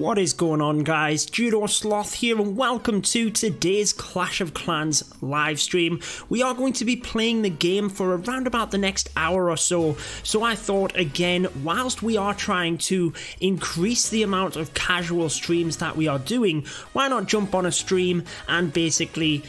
What is going on, guys? Judo Sloth here, and welcome to today's Clash of Clans live stream. We are going to be playing the game for around about the next hour or so. So I thought, again, whilst we are trying to increase the amount of casual streams that we are doing, why not jump on a stream and basically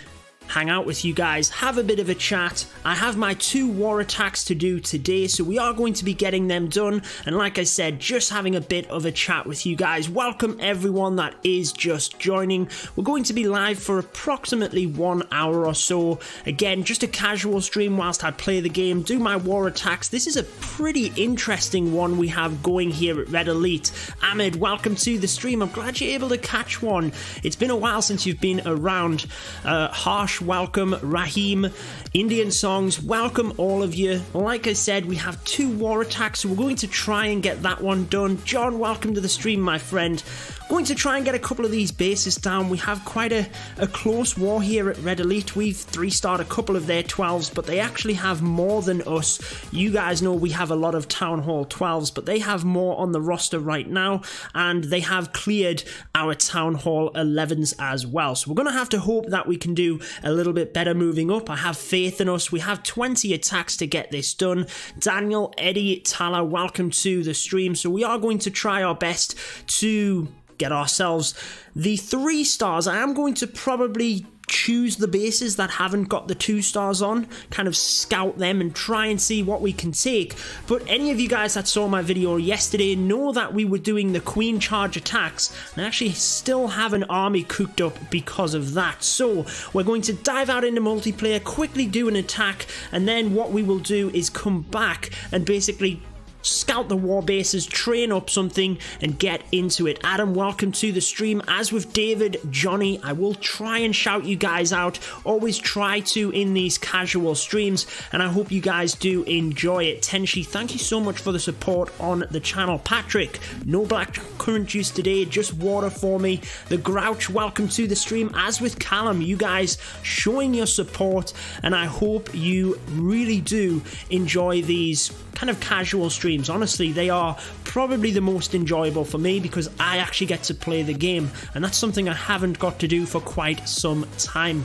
hang out with you guys, have a bit of a chat. I have my 2 war attacks to do today, so we are going to be getting them done, and like I said, just having a bit of a chat with you guys. Welcome everyone that is just joining. We're going to be live for approximately 1 hour or so. Again, just a casual stream whilst I play the game, do my war attacks. This is a pretty interesting one we have going here at Red Elite. Ahmed, welcome to the stream. I'm glad you're able to catch one. It's been a while since you've been around. Harsh, welcome. Raheem, Indian Songs, welcome all of you. Like I said, we have 2 war attacks, so we're going to try and get that one done. John, welcome to the stream, my friend. Going to try and get a couple of these bases down. We have quite a close war here at Red Elite. We've 3-starred a couple of their 12s, but they actually have more than us. You guys know we have a lot of Town Hall 12s, but they have more on the roster right now, and they have cleared our Town Hall 11s as well. So we're going to have to hope that we can do a little bit better moving up. I have faith in us. We have 20 attacks to get this done. Daniel, Eddie, Tala, welcome to the stream. So we are going to try our best to get ourselves the 3 stars. I am going to probably choose the bases that haven't got the 2 stars on, kind of scout them and try and see what we can take. But any of you guys that saw my video yesterday know that we were doing the Queen Charge attacks, and I actually still have an army cooked up because of that. So we're going to dive out into multiplayer, quickly do an attack, and then what we will do is come back and basically scout the war bases, train up something, and get into it. Adam, welcome to the stream. As with David, Johnny, I will try and shout you guys out. Always try to in these casual streams, and I hope you guys do enjoy it. Tenshi, thank you so much for the support on the channel. Patrick, no black currant juice today, just water for me. The Grouch, welcome to the stream. As with Callum, you guys showing your support, and I hope you really do enjoy these kind of casual streams. Honestly, they are probably the most enjoyable for me because I actually get to play the game, and that's something I haven't got to do for quite some time.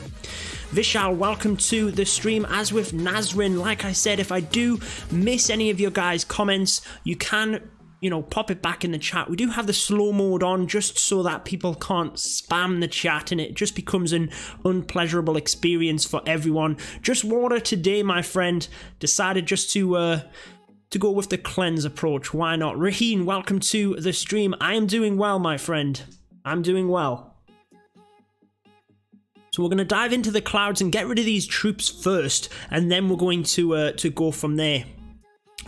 Vishal, welcome to the stream. As with Nazrin, like I said, if I do miss any of your guys' comments, you can, you know, pop it back in the chat. We do have the slow mode on just so that people can't spam the chat and it just becomes an unpleasurable experience for everyone. Just water today, my friend. Decided just to go with the cleanse approach. Why not? Raheen, welcome to the stream. I am doing well, my friend. I'm doing well. So we're going to dive into the clouds and get rid of these troops first, and then we're going to go from there.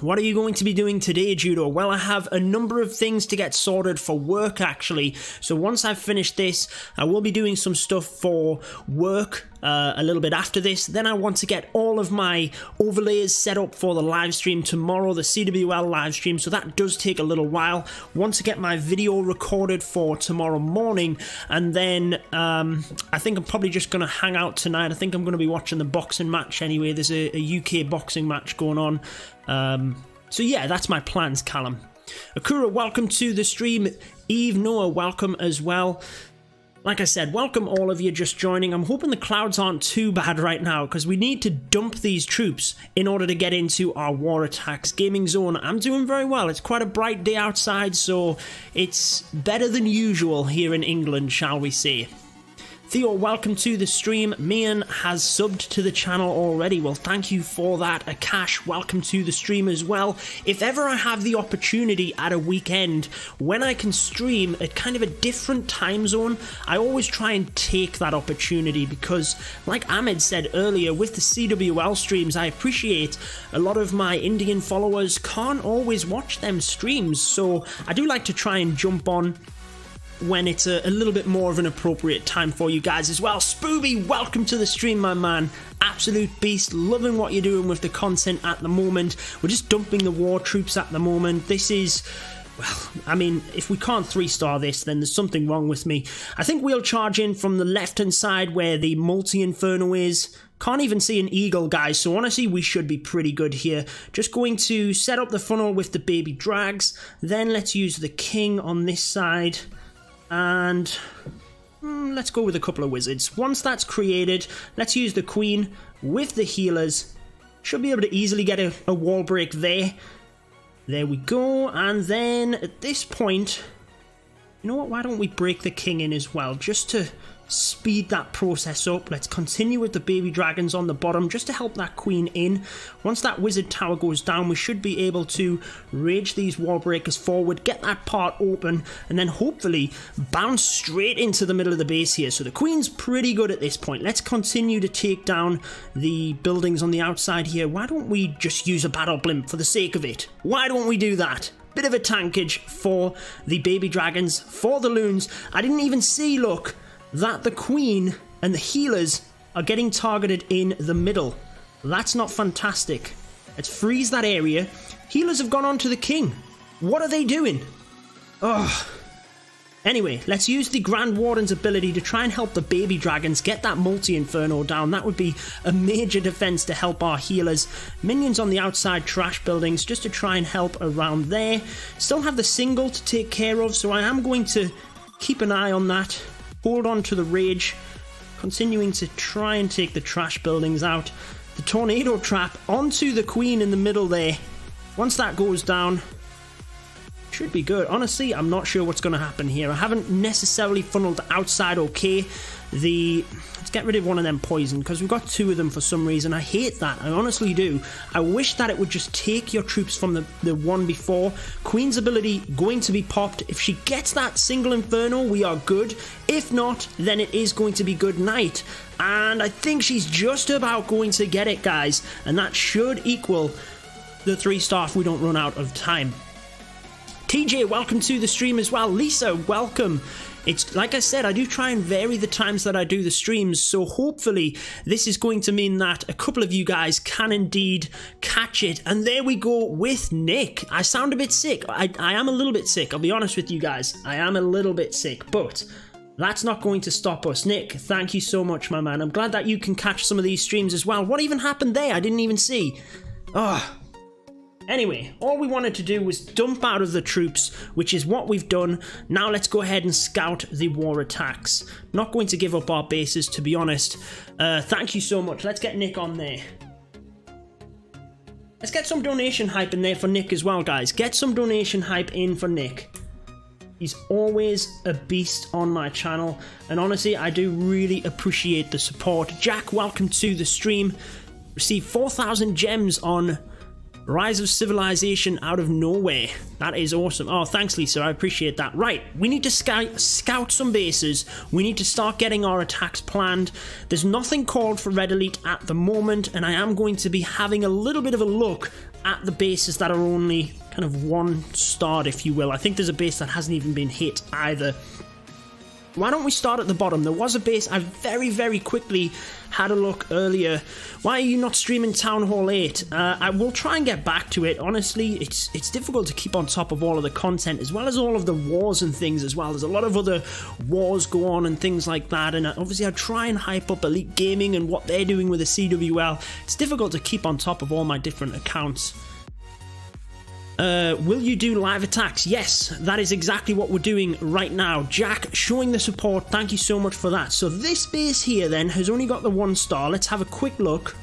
What are you going to be doing today, Judo? Well, I have a number of things to get sorted for work, actually. So once I've finished this, I will be doing some stuff for work a little bit after this. Then I want to get all of my overlays set up for the live stream tomorrow, the CWL live stream. So that does take a little while. Want to get my video recorded for tomorrow morning. And then I think I'm probably just going to hang out tonight. I think I'm going to be watching the boxing match anyway. There's a UK boxing match going on. So yeah, that's my plans, Callum. Akura, welcome to the stream. Eve, Noah, welcome as well. Like I said, welcome all of you just joining. I'm hoping the clouds aren't too bad right now because we need to dump these troops in order to get into our war attacks. Gaming Zone, I'm doing very well. It's quite a bright day outside, so it's better than usual here in England, shall we say. Theo, welcome to the stream. Mian has subbed to the channel already. Well, thank you for that. Akash, welcome to the stream as well. If ever I have the opportunity at a weekend when I can stream at kind of a different time zone, I always try and take that opportunity because, like Ahmed said earlier, with the CWL streams, I appreciate a lot of my Indian followers can't always watch them streams. So I do like to try and jump on when it's a little bit more of an appropriate time for you guys as well. Spooby, welcome to the stream, my man. Absolute beast, loving what you're doing with the content at the moment. We're just dumping the war troops at the moment. This is, well, I mean, if we can't 3-star this, then there's something wrong with me. I think we'll charge in from the left-hand side where the multi-inferno is. Can't even see an eagle, guys, so honestly we should be pretty good here. Just going to set up the funnel with the baby drags. Then let's use the king on this side. And let's go with a couple of wizards. Once that's created, let's use the queen with the healers. Should be able to easily get a wall break there. There we go. And then at this point, you know what? Why don't we break the king in as well? Just to speed that process up. Let's continue with the baby dragons on the bottom just to help that queen in. Once that wizard tower goes down, we should be able to rage these wall breakers forward, get that part open, and then hopefully bounce straight into the middle of the base here. So the queen's pretty good at this point. Let's continue to take down the buildings on the outside here. Why don't we just use a battle blimp for the sake of it? Why don't we do that? Bit of a tankage for the baby dragons, for the loons. I didn't even see, look, that the queen and the healers are getting targeted in the middle. That's not fantastic. Let's freeze that area. Healers have gone on to the king. What are they doing? Ugh. Anyway, let's use the Grand Warden's ability to try and help the baby dragons get that multi-inferno down. That would be a major defense to help our healers. Minions on the outside trash buildings just to try and help around there. Still have the single to take care of, so I am going to keep an eye on that. Hold on to the rage, continuing to try and take the trash buildings out. The tornado trap onto the queen in the middle there. Once that goes down, should be good. Honestly, I'm not sure what's going to happen here. I haven't necessarily funneled the outside okay. Let's get rid of one of them poison, because we've got two of them for some reason. I hate that. I honestly do. I wish that it would just take your troops from the one before. Queen's ability going to be popped. If she gets that single inferno, we are good. If not, then it is going to be good night. And I think she's just about going to get it, guys. And that should equal the 3-star if we don't run out of time. TJ, welcome to the stream as well. Lisa, welcome. It's like I said, I do try and vary the times that I do the streams, so hopefully this is going to mean that a couple of you guys can indeed catch it. And there we go with Nick. I sound a bit sick. I am a little bit sick, I'll be honest with you guys. I am a little bit sick, but that's not going to stop us. Nick, thank you so much, my man. I'm glad that you can catch some of these streams as well. What even happened there? I didn't even see. Oh. Anyway, all we wanted to do was dump out of the troops, which is what we've done. Now let's go ahead and scout the war attacks. Not going to give up our bases, to be honest. Thank you so much. Let's get Nick on there. Let's get some donation hype in there for Nick as well, guys. Get some donation hype in for Nick. He's always a beast on my channel, and honestly, I do really appreciate the support. Jack, welcome to the stream. Received 4,000 gems on Rise of Civilization out of nowhere. That is awesome. Oh, thanks, Lisa. I appreciate that. Right, we need to scout some bases. We need to start getting our attacks planned. There's nothing called for Red Elite at the moment, and I am going to be having a little bit of a look at the bases that are only kind of 1-starred, if you will. I think there's a base that hasn't even been hit either. Why don't we start at the bottom? There was a base I very, very quickly had a look earlier. Why are you not streaming Town Hall 8? I will try and get back to it. Honestly, it's difficult to keep on top of all of the content, as well as all of the wars and things as well. There's a lot of other wars go on and things like that, and obviously I try and hype up Elite Gaming and what they're doing with the CWL. It's difficult to keep on top of all my different accounts. Will you do live attacks? Yes, that is exactly what we're doing right now. Jack, showing the support, thank you so much for that. So this base here then has only got the 1-star. Let's have a quick look.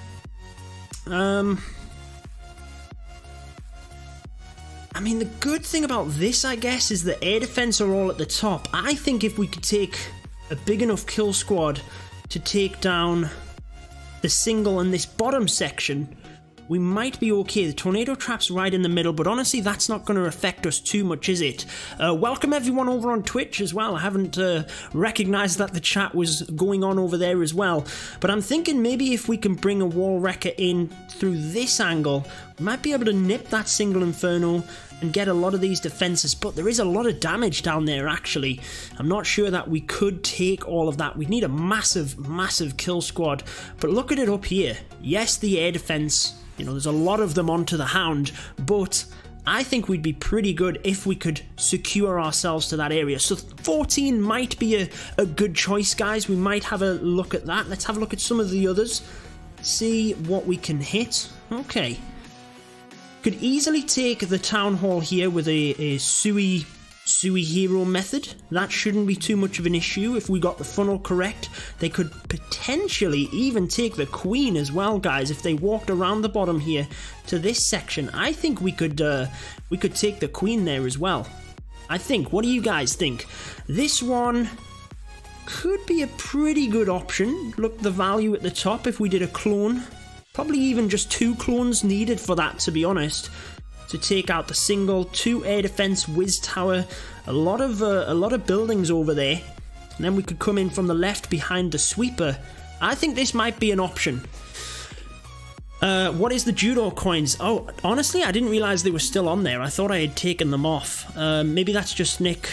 I mean, the good thing about this, I guess, is the air defense are all at the top. I think if we could take a big enough kill squad to take down the single in this bottom section, we might be okay. The tornado trap's right in the middle, but honestly, that's not going to affect us too much, is it? Welcome everyone over on Twitch as well. I haven't recognized that the chat was going on over there as well. But I'm thinking maybe if we can bring a wall wrecker in through this angle, we might be able to nip that single inferno and get a lot of these defenses. But there is a lot of damage down there, actually. I'm not sure that we could take all of that. We'd need a massive, massive kill squad. But look at it up here. Yes, the air defense, you know, there's a lot of them onto the Hound, but I think we'd be pretty good if we could secure ourselves to that area. So 14 might be a good choice, guys. We might have a look at that. Let's have a look at some of the others. See what we can hit. Okay. Could easily take the Town Hall here with a Sui Suihiro method. That shouldn't be too much of an issue if we got the funnel correct. They could potentially even take the queen as well, guys, if they walked around the bottom here to this section. I think we could take the queen there as well. I think. What do you guys think? This one could be a pretty good option. Look, the value at the top if we did a clone. Probably even just 2 clones needed for that, to be honest. To take out the single, 2 air defense, whiz tower, a lot of buildings over there. And then we could come in from the left behind the sweeper. I think this might be an option. What is the Judo coins? Oh, honestly, I didn't realize they were still on there. I thought I had taken them off. Maybe that's just Nick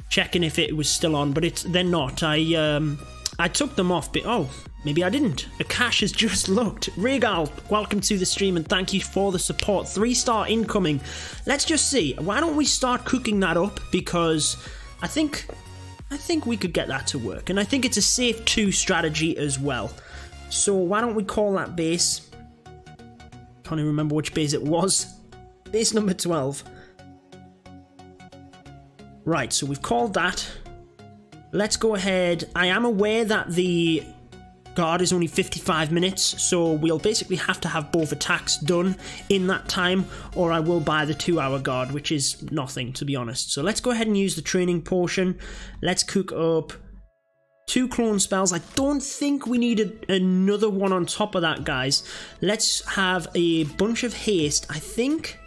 checking if it was still on, but they're not. I took them off, but oh, maybe I didn't. Akash has just looked. Regal, welcome to the stream and thank you for the support. 3-star incoming. Let's just see. Why don't we start cooking that up? Because I think we could get that to work. And I think it's a safe 2 strategy as well. So why don't we call that base? Can't even remember which base it was. Base number 12. Right, so we've called that. Let's go ahead. I am aware that the guard is only 55 minutes, so we'll basically have to have both attacks done in that time, or I will buy the 2-hour guard, which is nothing, to be honest. So let's go ahead and use the training potion. Let's cook up 2 clone spells. I don't think we need another one on top of that, guys. Let's have a bunch of haste. I think...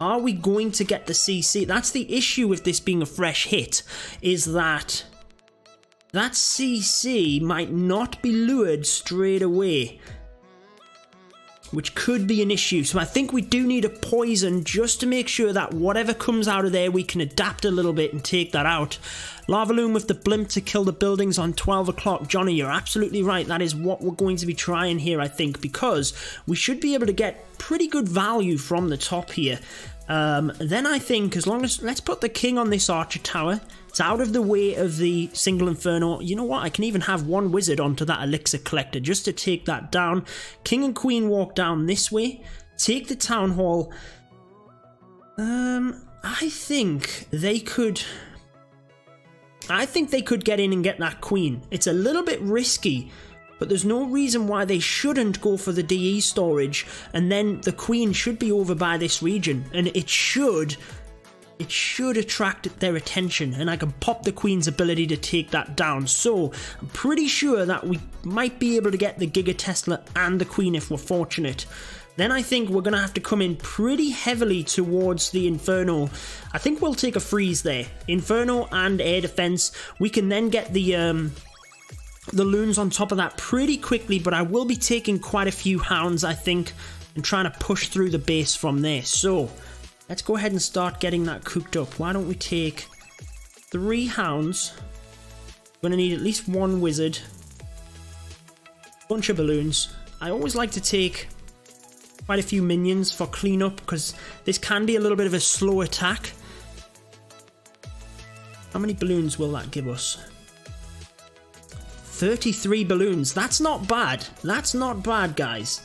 Are we going to get the CC? That's the issue with this being a fresh hit, is that CC might not be lured straight away, which could be an issue. So I think we do need a poison just to make sure that whatever comes out of there, we can adapt a little bit and take that out. Lava Loom with the blimp to kill the buildings on 12 o'clock. Johnny, you're absolutely right. That is what we're going to be trying here, I think, because we should be able to get pretty good value from the top here. Then I think as long as... Let's put the king on this archer tower. It's out of the way of the single inferno. You know what? I can even have 1 wizard onto that elixir collector just to take that down. King and queen walk down this way. Take the town hall. I think they could get in and get that queen. It's a little bit risky, but there's no reason why they shouldn't go for the DE storage, and then the queen should be over by this region, and it should attract their attention, and I can pop the queen's ability to take that down. So I'm pretty sure that we might be able to get the Giga Tesla and the queen if we're fortunate. Then I think we're going to have to come in pretty heavily towards the Inferno. I think we'll take a freeze there. Inferno and air defense. We can then get the loons on top of that pretty quickly, but I will be taking quite a few hounds, I think, and trying to push through the base from there. So let's go ahead and start getting that cooked up. Why don't we take 3 hounds? We're going to need at least 1 wizard. Bunch of balloons. I always like to take quite a few minions for cleanup, because this can be a little bit of a slow attack. How many balloons will that give us? 33 balloons. That's not bad. That's not bad, guys.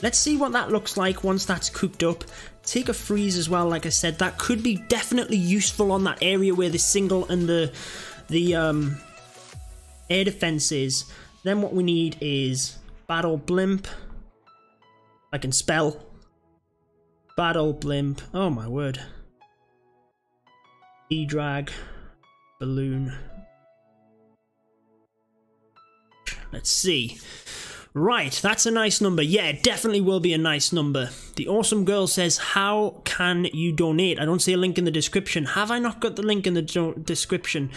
Let's see what that looks like once that's cooked up. Take a freeze as well, like I said. That could be definitely useful on that area where the single and the air defense is. Then what we need is battle blimp. I can spell. Battle blimp. Oh my word. E-drag. Balloon. Let's see. Right, that's a nice number. Yeah, it definitely will be a nice number. The awesome girl says, how can you donate? I don't see a link in the description. Have I not got the link in the description?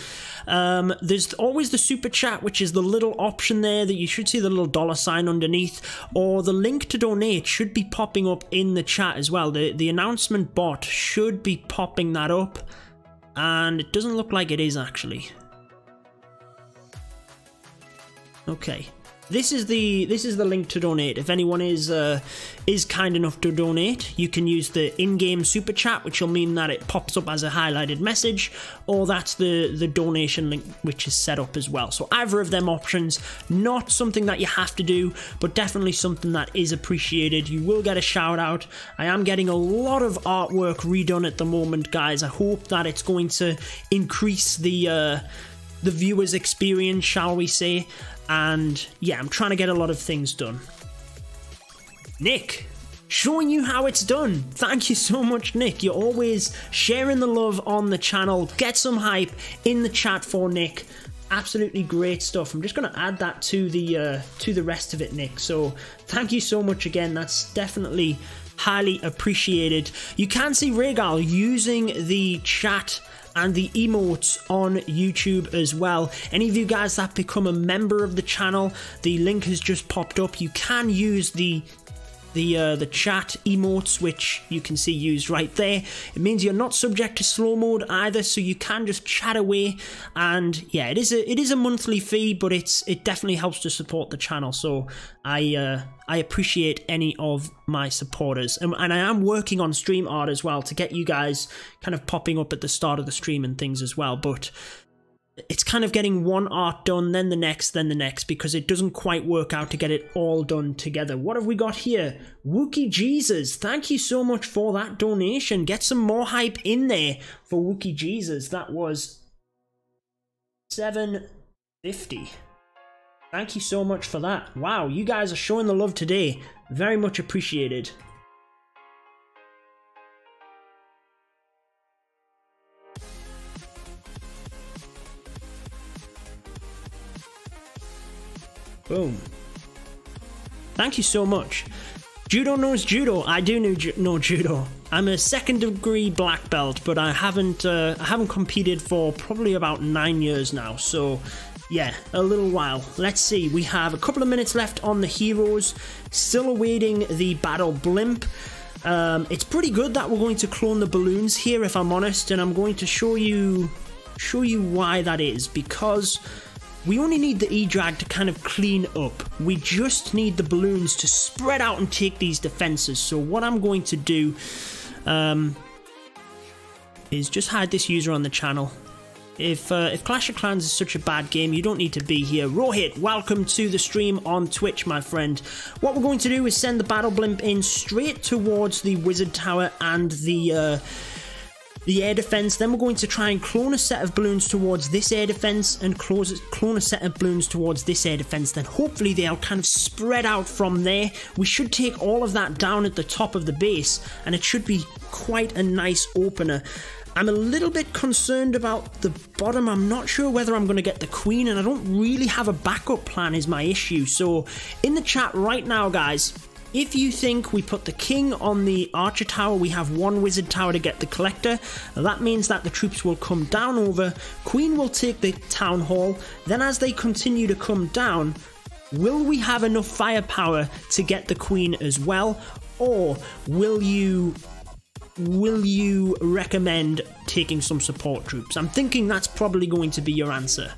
There's always the super chat, which is the little option there that you should see the little $sign underneath, or the link to donate should be popping up in the chat as well. The announcement bot should be popping that up, and it doesn't look like it is actually. Okay. this is the link to donate. If anyone is kind enough to donate, you can use the in-game super chat, which will mean that it pops up as a highlighted message, or that's the donation link, which is set up as well. So either of them options, not something that you have to do, but definitely something that is appreciated. You will get a shout out. I am getting a lot of artwork redone at the moment, guys. I hope that it's going to increase the viewer's experience, shall we say. And yeah, I'm trying to get a lot of things done. Nick, showing you how it's done. Thank you so much, Nick. You're always sharing the love on the channel. Get some hype in the chat for Nick. Absolutely great stuff. I'm just going to add that to the rest of it, Nick. So thank you so much again. That's definitely highly appreciated. You can see Regal using the chat and the emotes on YouTube as well. Any of you guys that become a member of the channel, the link has just popped up. You can use the chat emotes, which you can see used right there. It means you're not subject to slow mode either, so you can just chat away. And yeah, it is a monthly fee, but it definitely helps to support the channel. So I appreciate any of my supporters, and I am working on stream art as well to get you guys kind of popping up at the start of the stream and things as well. But it's kind of getting one art done, then the next, because it doesn't quite work out to get it all done together. What have we got here? Wookie Jesus, thank you so much for that donation. Get some more hype in there for Wookie Jesus. That was $7.50. Thank you so much for that. Wow, you guys are showing the love today. Very much appreciated. Boom. Thank you so much. Judo knows judo. I do know judo. I'm a second-degree black belt, but I haven't competed for probably about 9 years now. So yeah, a little while. Let's see. We have a couple of minutes left on the heroes. Still awaiting the battle blimp. It's pretty good that we're going to clone the balloons here, if I'm honest, and I'm going to show you why that is, because we only need the E-drag to kind of clean up. We just need the balloons to spread out and take these defenses. So what I'm going to do is just hide this user on the channel. If Clash of Clans is such a bad game, you don't need to be here. Rohit, welcome to the stream on Twitch, my friend. What we're going to do is send the battle blimp in straight towards the wizard tower and the air defense. Then we're going to try and clone a set of balloons towards this air defense and clone a set of balloons towards this air defense. Then hopefully they'll kind of spread out from there. We should take all of that down at the top of the base, and it should be quite a nice opener. I'm a little bit concerned about the bottom. I'm not sure whether I'm going to get the queen, and I don't really have a backup plan is my issue. So in the chat right now, guys, if you think we put the king on the archer tower, we have one wizard tower to get the collector. That means that the troops will come down over, queen will take the town hall, then as they continue to come down, will we have enough firepower to get the queen as well, or will you recommend taking some support troops? I'm thinking that's probably going to be your answer.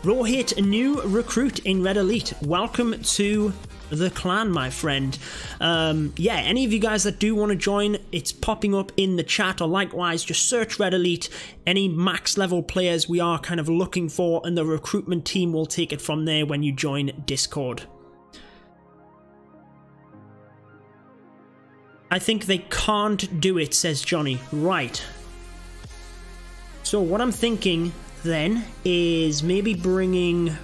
Rohit, a new recruit in Red Elite. Welcome to the clan, my friend. Yeah, any of you guys that do want to join, it's popping up in the chat, or likewise just search Red Elite. Any max level players we are kind of looking for, and the recruitment team will take it from there when you join Discord. I think they can't do it, says Johnny. Right. So what I'm thinking then is maybe bringing,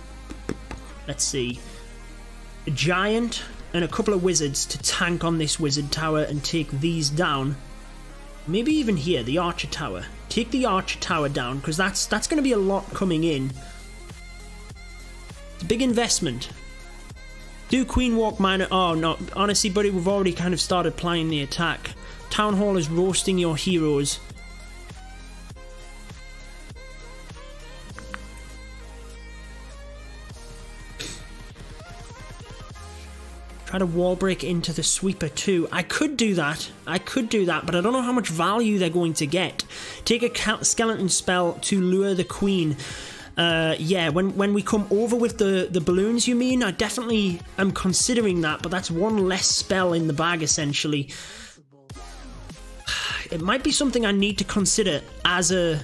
let's see, a giant and a couple of wizards to tank on this wizard tower and take these down. Maybe even here, the archer tower. Take the archer tower down, because that's going to be a lot coming in. It's a big investment. Do Queen Walk Minor. Oh no, honestly buddy, we've already kind of started planning the attack. Town Hall is roasting your heroes. Try to wall break into the sweeper too. I could do that, but I don't know how much value they're going to get. Take a skeleton spell to lure the queen. Yeah, when we come over with the balloons, you mean? I definitely am considering that, but that's one less spell in the bag, essentially. It might be something I need to consider as a...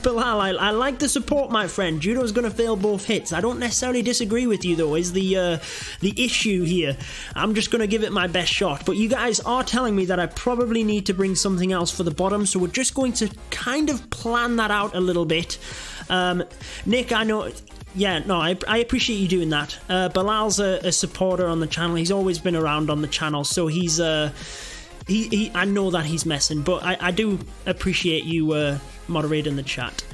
Bilal, I like the support, my friend. Judo's gonna fail both hits. I don't necessarily disagree with you, though, is the issue here. I'm just gonna give it my best shot. But you guys are telling me that I probably need to bring something else for the bottom, so we're just going to kind of plan that out a little bit. Nick, I know... Yeah, no, I appreciate you doing that. Bilal's a supporter on the channel. He's always been around on the channel, so he's... I know that he's messing, but I do appreciate you moderating the chat.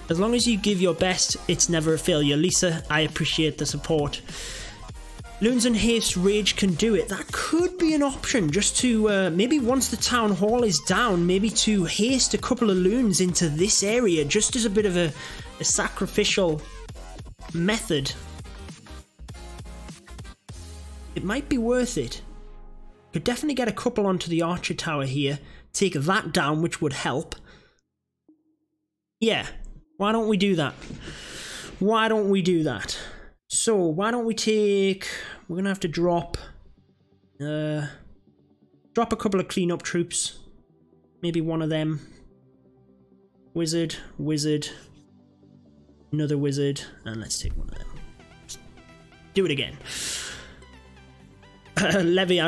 As long as you give your best, it's never a failure. Lisa, I appreciate the support. Loons and Haste Rage can do it. That could be an option, just to, maybe once the town hall is down, maybe to haste a couple of loons into this area, just as a bit of a sacrificial method. It might be worth it. Could definitely get a couple onto the Archer Tower here. Take that down, which would help. Yeah, why don't we do that? Why don't we do that? So, why don't we take... We're gonna have to drop... drop a couple of cleanup troops. Maybe one of them. Wizard, wizard. Another wizard. And let's take one of them. Do it again. Levy,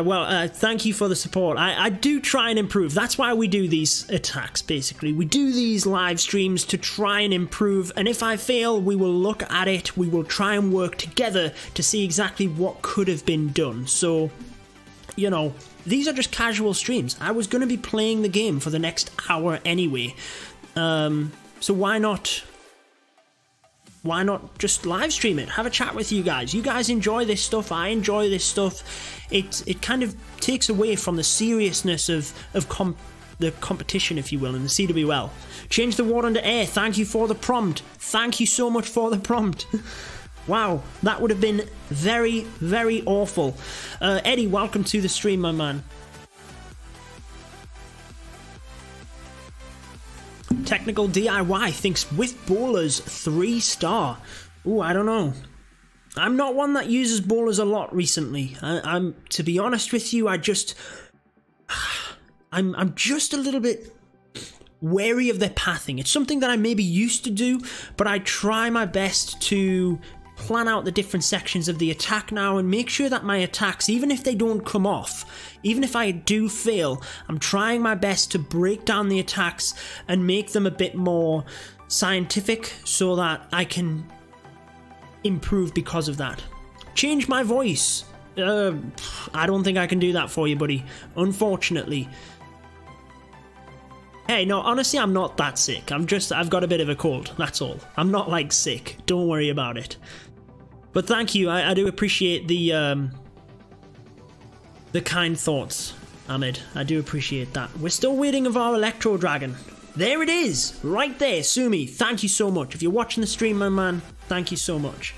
thank you for the support. I do try and improve. That's why we do these attacks, basically. We do these live streams to try and improve, and if I fail, we will look at it. We will try and work together to see exactly what could have been done. So, you know, these are just casual streams. I was going to be playing the game for the next hour anyway. So why not... Why not just live stream it? Have a chat with you guys. You guys enjoy this stuff. I enjoy this stuff. It kind of takes away from the seriousness of the competition, if you will, in the CWL. Change the water into air. Thank you for the prompt. Thank you so much for the prompt. Wow, that would have been very, very awful. Eddie, welcome to the stream, my man. Technical DIY thinks with bowlers 3-star. Ooh, I don't know. I'm not one that uses bowlers a lot recently. I'm to be honest with you, I'm just a little bit wary of their pathing. It's something that I maybe used to do, but I try my best to plan out the different sections of the attack now and make sure that my attacks, even if they don't come off, even if I do fail, I'm trying my best to break down the attacks and make them a bit more scientific so that I can improve because of that. Change my voice. I don't think I can do that for you, buddy. Unfortunately. Hey, no, honestly, I'm not that sick. I've got a bit of a cold, that's all. I'm not, like, sick. Don't worry about it. But thank you, I do appreciate the kind thoughts, Ahmed. I do appreciate that. We're still waiting of our Electro Dragon. There it is, right there, Sumi. Thank you so much. If you're watching the stream, my man, thank you so much.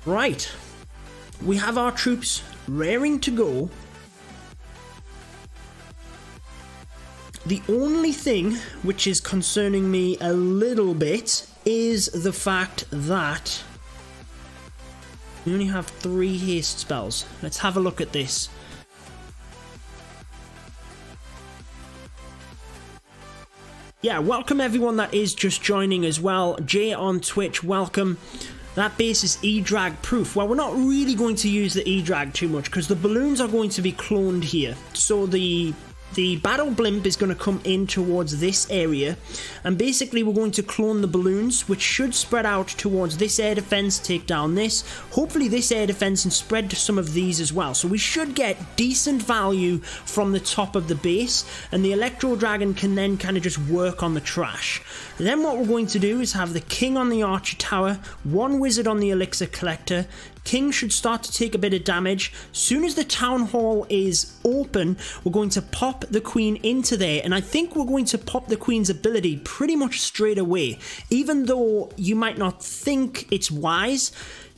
Right, we have our troops raring to go. The only thing which is concerning me a little bit is the fact that we only have 3 haste spells. Let's have a look at this. Yeah, welcome everyone that is just joining as well. Jay on Twitch, welcome. That base is E-Drag proof. Well, we're not really going to use the E-Drag too much because the balloons are going to be cloned here. So the battle blimp is going to come in towards this area, and basically we're going to clone the balloons, which should spread out towards this air defense, take down this, hopefully this air defense, and spread to some of these as well. So we should get decent value from the top of the base, and the Electro Dragon can then kind of just work on the trash. And then what we're going to do is have the King on the Archer Tower, 1 Wizard on the Elixir Collector. King should start to take a bit of damage. Soon as the Town Hall is open, we're going to pop the Queen into there, and I think we're going to pop the Queen's ability pretty much straight away. Even though you might not think it's wise,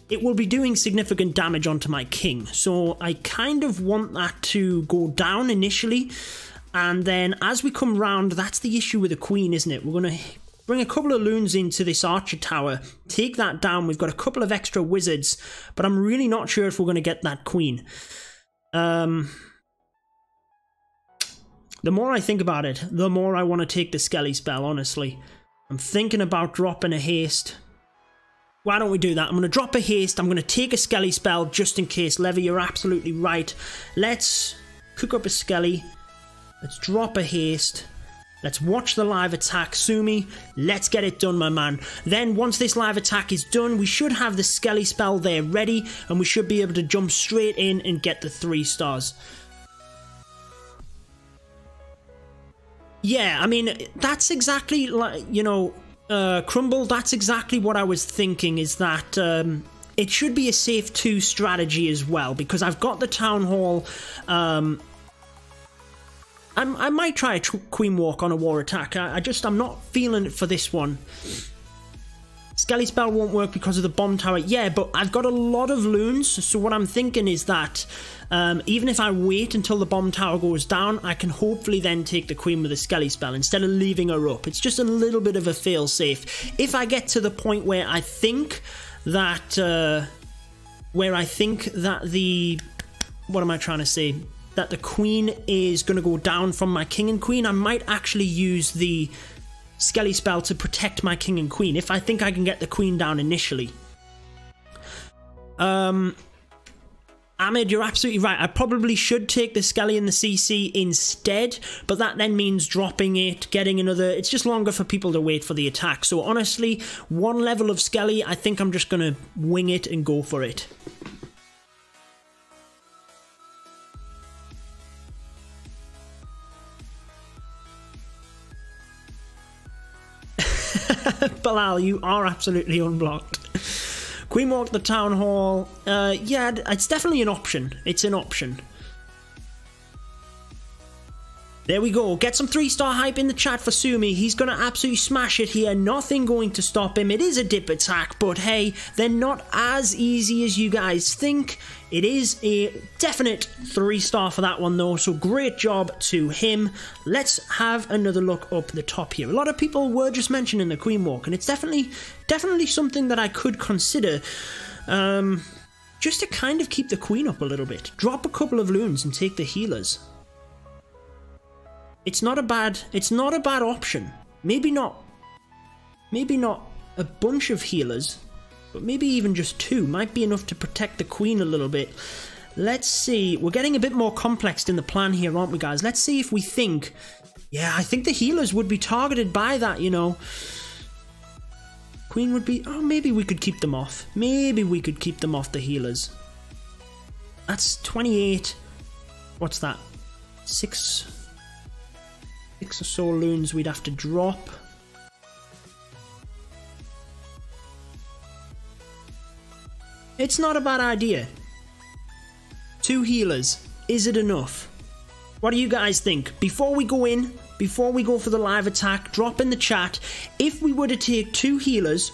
it will be doing significant damage onto my King. So I kind of want that to go down initially, and then as we come round, that's the issue with the Queen, isn't it? We're going to bring a couple of loons into this archer tower, take that down. We've got a couple of extra wizards, but I'm really not sure if we're going to get that queen. The more I think about it, the more I want to take the Skelly spell, honestly. I'm thinking about dropping a haste. Why don't we do that? I'm going to drop a haste. I'm going to take a Skelly spell just in case. Levy, you're absolutely right. Let's cook up a Skelly. Let's drop a haste. Let's watch the live attack. Sumi, let's get it done, my man. Then, once this live attack is done, we should have the Skelly spell there ready, and we should be able to jump straight in and get the 3 stars. Yeah, I mean, that's exactly, like, you know, Crumble, that's exactly what I was thinking, is that it should be a safe 2 strategy as well, because I've got the Town Hall. I might try a Queen Walk on a war attack. I'm not feeling it for this one. Skelly spell won't work because of the bomb tower. Yeah, but I've got a lot of loons, so what I'm thinking is that even if I wait until the bomb tower goes down, I can hopefully then take the queen with a Skelly spell instead of leaving her up. It's just a little bit of a fail-safe. If I get to the point where I think that the... What am I trying to say? That the queen is going to go down from my king and queen, I might actually use the Skelly spell to protect my king and queen, if I think I can get the queen down initially. Ahmed, you're absolutely right. I probably should take the Skelly and the CC instead, but that then means dropping it, getting another... It's just longer for people to wait for the attack. So honestly, 1 level of Skelly, I think I'm just going to wing it and go for it. Bilal, you are absolutely unblocked. Queen Walk the Town Hall. Yeah, it's definitely an option. It's an option. There we go. Get some 3-star hype in the chat for Sumi. He's going to absolutely smash it here. Nothing going to stop him. It is a dip attack, but hey, they're not as easy as you guys think. It is a definite 3-star for that one, though, so great job to him. Let's have another look up the top here. A lot of people were just mentioning the Queen Walk, and it's definitely something that I could consider. Just to kind of keep the queen up a little bit. Drop a couple of loons and take the healers. It's not a bad option. Maybe not a bunch of healers, but maybe even just 2 might be enough to protect the queen a little bit. Let's see. We're getting a bit more complex in the plan here, aren't we, guys? Let's see if we think... Yeah, I think the healers would be targeted by that, you know. Queen would be... Oh, maybe we could keep them off. Maybe we could keep them off, the healers. That's 28. What's that? 6 or so loons we'd have to drop. It's not a bad idea. 2 healers. Is it enough? What do you guys think? Before we go in, before we go for the live attack, drop in the chat. If we were to take 2 healers,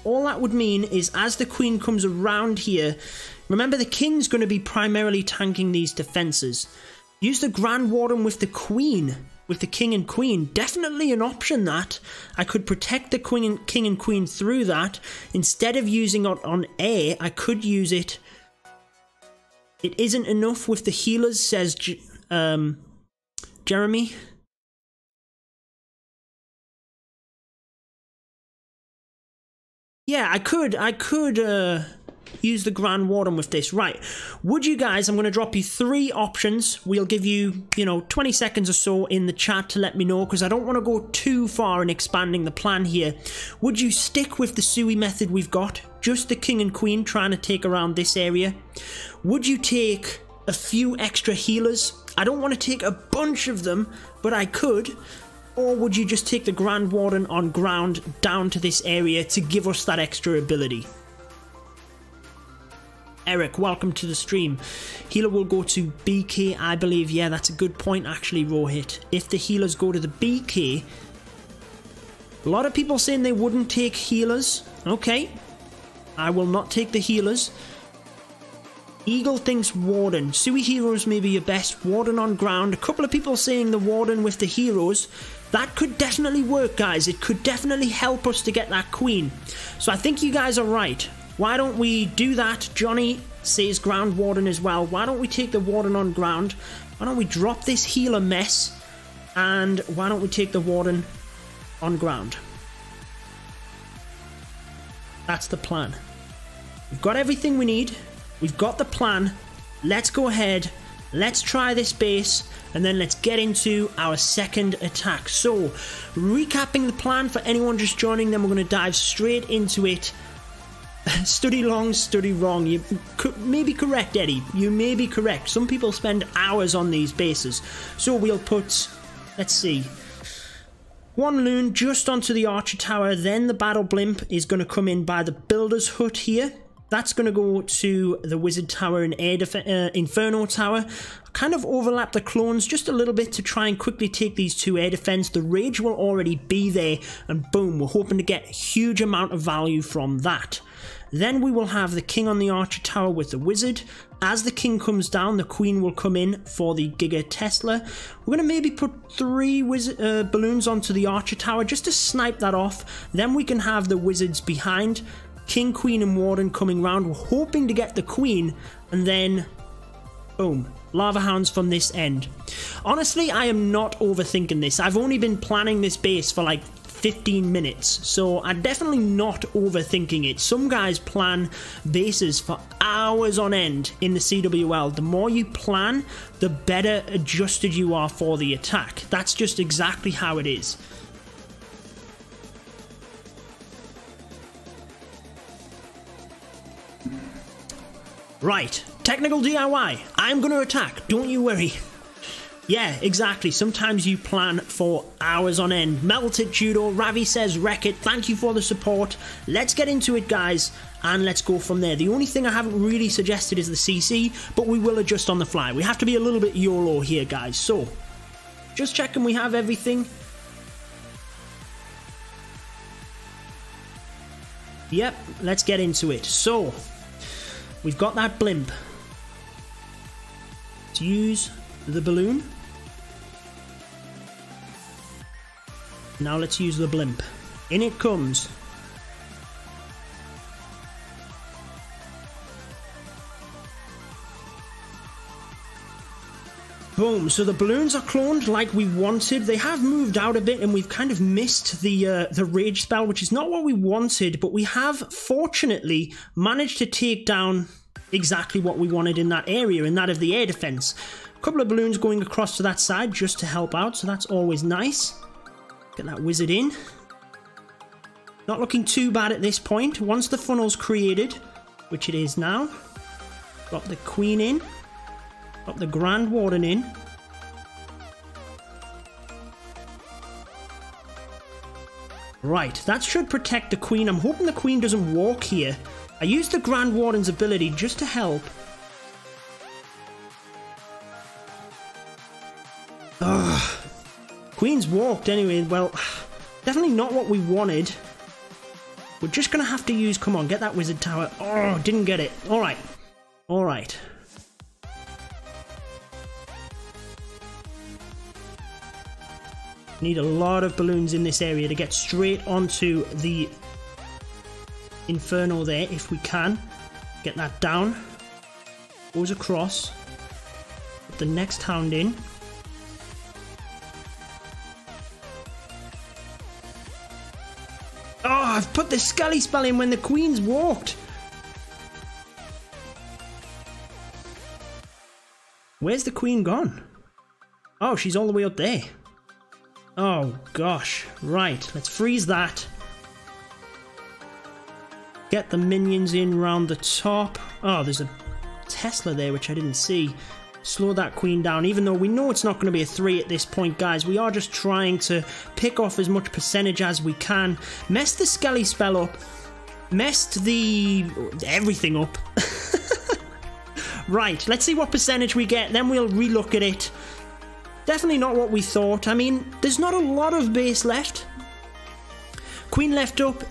all that would mean is as the queen comes around here, remember the king's going to be primarily tanking these defenses. Use the Grand Warden with the queen. With the king and queen, definitely an option that. I could protect the king and queen through that. Instead of using it on A, I could use it. It isn't enough with the healers, says Jeremy. Yeah, I could use the Grand Warden with this. Right, would you guys, I'm going to drop you 3 options. We'll give you, 20 seconds or so in the chat to let me know, because I don't want to go too far in expanding the plan here. Would you stick with the Sui method we've got? Just the king and queen trying to take around this area? Would you take a few extra healers? I don't want to take a bunch of them, but I could. Or would you just take the Grand Warden on ground down to this area to give us that extra ability? Eric, welcome to the stream. Healer will go to BK, I believe. Yeah, that's a good point, actually, Rohit. If the healers go to the BK... A lot of people saying they wouldn't take healers. Okay. I will not take the healers. Eagle thinks Warden. Sui heroes may be your best. Warden on ground. A couple of people saying the Warden with the heroes. That could definitely work, guys. It could definitely help us to get that queen. So I think you guys are right. Why don't we do that? Johnny says ground warden as well. Why don't we take the warden on ground? Why don't we drop this healer mess? And why don't we take the warden on ground? That's the plan. We've got everything we need. We've got the plan. Let's go ahead. Let's try this base. And then let's get into our second attack. So, recapping the plan for anyone just joining, then we're going to dive straight into it. Study long, study wrong. You may be correct, Eddie. You may be correct. Some people spend hours on these bases. So we'll put, let's see, one loon just onto the archer tower. Then the battle blimp is going to come in by the builder's hut here. That's going to go to the wizard tower and inferno tower. Kind of overlap the clones just a little bit to try and quickly take these two air defense. The rage will already be there, and boom, we're hoping to get a huge amount of value from that. Then we will have the king on the archer tower with the wizard. As the king comes down, the queen will come in for the Giga Tesla. We're going to maybe put 3 balloons onto the archer tower just to snipe that off. Then we can have the wizards behind. King, queen and warden coming round. We're hoping to get the queen, and then boom, lava hounds from this end. Honestly, I am not overthinking this. I've only been planning this base for like 15 minutes, so I'm definitely not overthinking it. Some guys plan bases for hours on end in the CWL. The more you plan, the better adjusted you are for the attack. That's just exactly how it is. Right, technical DIY. I'm going to attack, don't you worry. Yeah, exactly. Sometimes you plan for hours on end. Melted Judo, Ravi says wreck it. Thank you for the support. Let's get into it, guys, and let's go from there. The only thing I haven't really suggested is the CC, but we will adjust on the fly. We have to be a little bit YOLO here, guys. So, just checking we have everything. Yep, let's get into it. So, we've got that blimp. Let's use the balloon. Now let's use the blimp. In it comes. Boom, so the balloons are cloned like we wanted. They have moved out a bit and we've kind of missed the rage spell, which is not what we wanted, but we have fortunately managed to take down exactly what we wanted in that area, in that of the air defense. A couple of balloons going across to that side just to help out, so that's always nice. Get that wizard in. Not looking too bad at this point. Once the funnel's created, which it is now, got the queen in, got the grand warden in. Right, that should protect the queen. I'm hoping the queen doesn't walk here. I used the grand warden's ability just to help. Ugh. Queen's walked anyway. Well, definitely not what we wanted. We're just going to have to use... Come on, get that wizard tower. Oh, didn't get it. Alright. Alright. Need a lot of balloons in this area to get straight onto the inferno there, if we can. Get that down. Goes across. Put the next hound in. Oh, I've put the Scully spell in when the queen's walked. Where's the queen gone? Oh, she's all the way up there. Oh, gosh. Right, let's freeze that. Get the minions in round the top. Oh, there's a Tesla there, which I didn't see. Slow that queen down, even though we know it's not going to be a 3 at this point, guys. We are just trying to pick off as much percentage as we can. Messed the Skelly spell up. Messed the... everything up. Right, let's see what percentage we get, then we'll relook at it. Definitely not what we thought. I mean, there's not a lot of base left. Queen left up.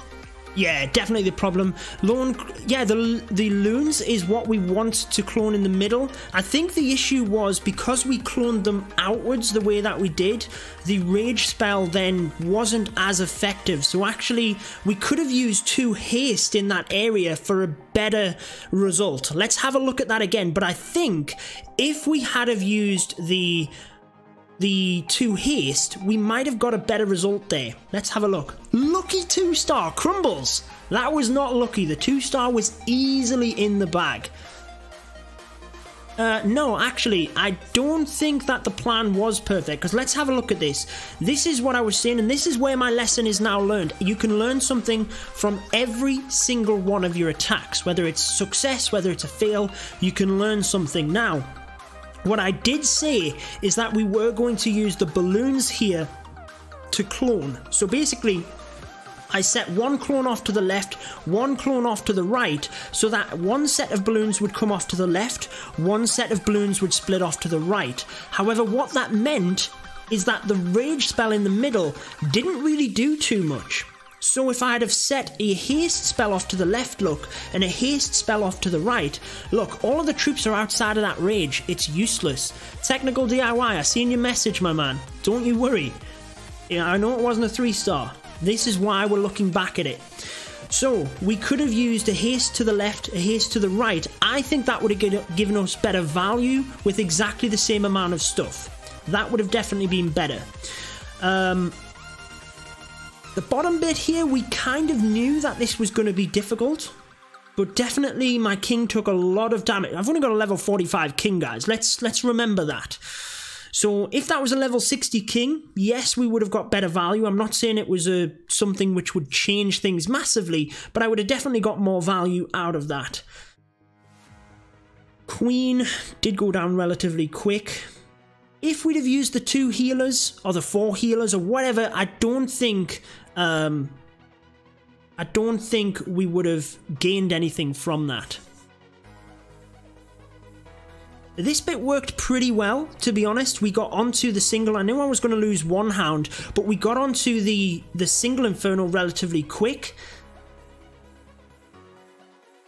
Yeah, definitely the problem. The loons is what we want to clone in the middle. I think the issue was because we cloned them outwards the way that we did, the rage spell then wasn't as effective. So actually, we could have used 2 haste in that area for a better result. Let's have a look at that again. But I think if we had have used the 2 haste, we might have got a better result there. Let's have a look. Lucky 2-star crumbles. That was not lucky. The 2-star was easily in the bag. No, actually, I don't think that the plan was perfect, because let's have a look at this. This is what I was saying, and this is where my lesson is now learned. You can learn something from every single one of your attacks, whether it's success, whether it's a fail, you can learn something. Now, what I did say is that we were going to use the balloons here to clone. So basically, I set 1 clone off to the left, 1 clone off to the right, so that 1 set of balloons would come off to the left, 1 set of balloons would split off to the right. However, what that meant is that the rage spell in the middle didn't really do too much. So if I'd have set a haste spell off to the left, look, and a haste spell off to the right, look, all of the troops are outside of that rage. It's useless. Technical DIY, I seen your message, my man. Don't you worry. Yeah, I know it wasn't a 3-star. This is why we're looking back at it. So, we could have used a haste to the left, a haste to the right. I think that would have given us better value with exactly the same amount of stuff. That would have definitely been better. The bottom bit here, we kind of knew that this was going to be difficult, but definitely my king took a lot of damage. I've only got a level 45 king, guys. Let's remember that. So if that was a level 60 king, yes, we would have got better value. I'm not saying it was something which would change things massively, but I would have definitely got more value out of that. Queen did go down relatively quick. If we'd have used the 2 healers or the 4 healers or whatever, I don't think we would have gained anything from that. This bit worked pretty well, to be honest. We got onto the single. I knew I was going to lose 1 hound, but we got onto the single inferno relatively quick.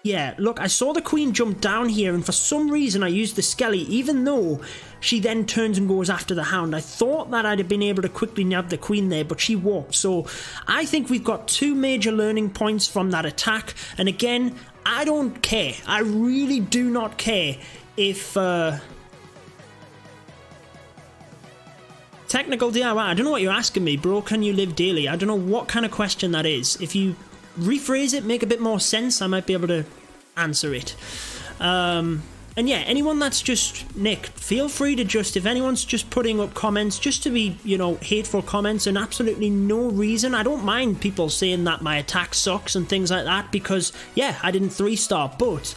Yeah, look, I saw the queen jump down here, and for some reason I used the skelly, even though she then turns and goes after the hound. I thought that I'd have been able to quickly nab the queen there, but she walked. So I think we've got 2 major learning points from that attack. And again, I don't care. I really do not care if... Technical DIY, I don't know what you're asking me, bro. Can you live daily? I don't know what kind of question that is. If you rephrase it, make a bit more sense, I might be able to answer it. And yeah, anyone that's just, Nick, feel free to just, if anyone's just putting up comments just to be, you know, hateful comments and absolutely no reason, I don't mind people saying that my attack sucks and things like that, because yeah, I didn't 3-star, but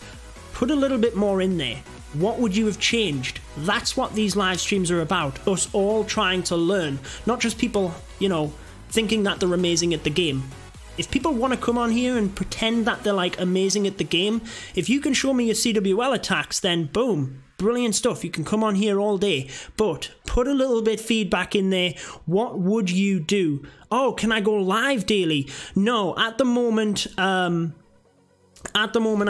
put a little bit more in there. What would you have changed? That's what these live streams are about, us all trying to learn, not just people, you know, thinking that they're amazing at the game. If people want to come on here and pretend that they're like amazing at the game, if you can show me your CWL attacks, then boom, brilliant stuff. You can come on here all day, but put a little bit feedback in there. What would you do? Oh, can I go live daily? No, at the moment, I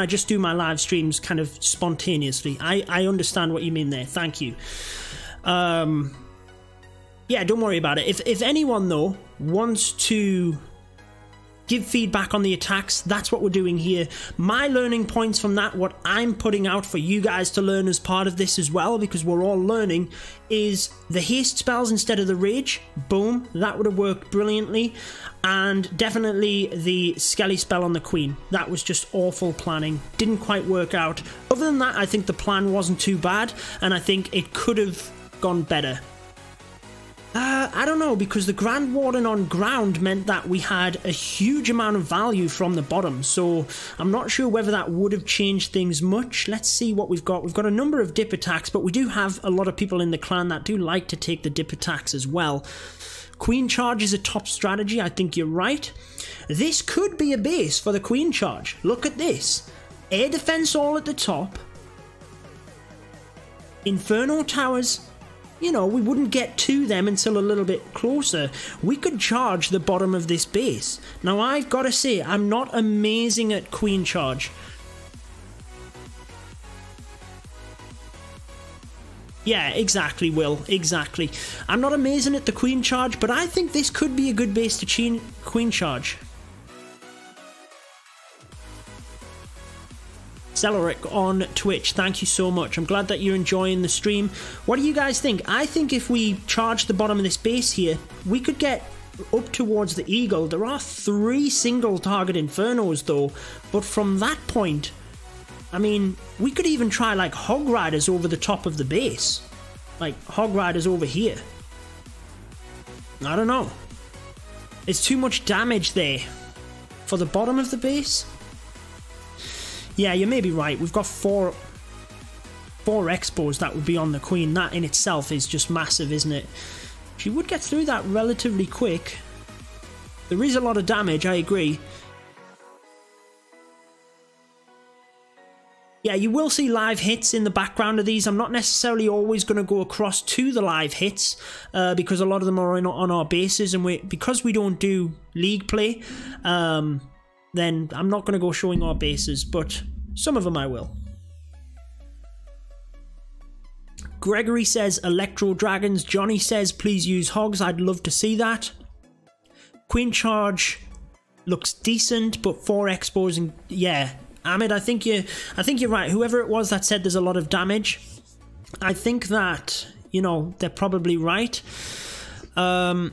just do my live streams kind of spontaneously. I understand what you mean there. Thank you. Yeah, don't worry about it. If anyone though wants to give feedback on the attacks, that's what we're doing here. My learning points from that, what I'm putting out for you guys to learn as part of this as well, because we're all learning, is the haste spells instead of the rage. Boom, that would have worked brilliantly. And definitely the skelly spell on the queen. That was just awful planning. Didn't quite work out. Other than that, I think the plan wasn't too bad, and I think it could have gone better. I don't know, because the Grand Warden on ground meant that we had a huge amount of value from the bottom, so I'm not sure whether that would have changed things much. Let's see what we've got. We've got a number of dip attacks, but we do have a lot of people in the clan that do like to take the dip attacks as well. Queen charge is a top strategy, I think you're right. This could be a base for the queen charge. Look at this. Air defense all at the top. Inferno towers you know, we wouldn't get to them until a little bit closer. We could charge the bottom of this base. Now, I've got to say, I'm not amazing at queen charge. Yeah, exactly, Will. Exactly. I'm not amazing at the queen charge, but I think this could be a good base to queen charge. Celeric on Twitch, thank you so much. I'm glad that you're enjoying the stream. What do you guys think? I think if we charge the bottom of this base here, we could get up towards the eagle. There are 3 single target infernos though, but from that point, I mean, we could even try like hog riders over the top of the base. Like hog riders over here. I don't know. It's too much damage there for the bottom of the base. Yeah, you may be right. We've got four expos that would be on the queen. That in itself is just massive, isn't it? She would get through that relatively quick. There is a lot of damage, I agree. Yeah, you will see live hits in the background of these. I'm not necessarily always going to go across to the live hits because a lot of them are on our bases, and because we don't do league play, then I'm not going to go showing our bases, but some of them I will. Gregory says Electro Dragons. Johnny says please use hogs. I'd love to see that. Queen charge looks decent, but 4 expos and yeah, Ahmed, I think you're right. Whoever it was that said there's a lot of damage, I think that, you know, they're probably right. When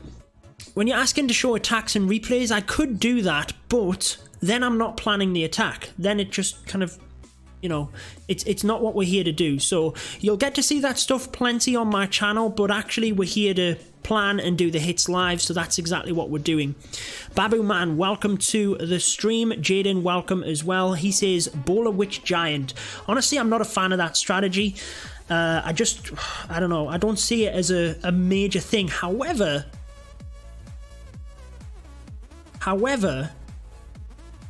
you're asking to show attacks and replays, I could do that, but then I'm not planning the attack. Then it just kind of, you know, it's not what we're here to do. So you'll get to see that stuff plenty on my channel, but actually we're here to plan and do the hits live, so that's exactly what we're doing. Babu Man, welcome to the stream. Jaden, welcome as well. He says Bowler Witch Giant. Honestly, I'm not a fan of that strategy. I don't know. I don't see it as a major thing. However,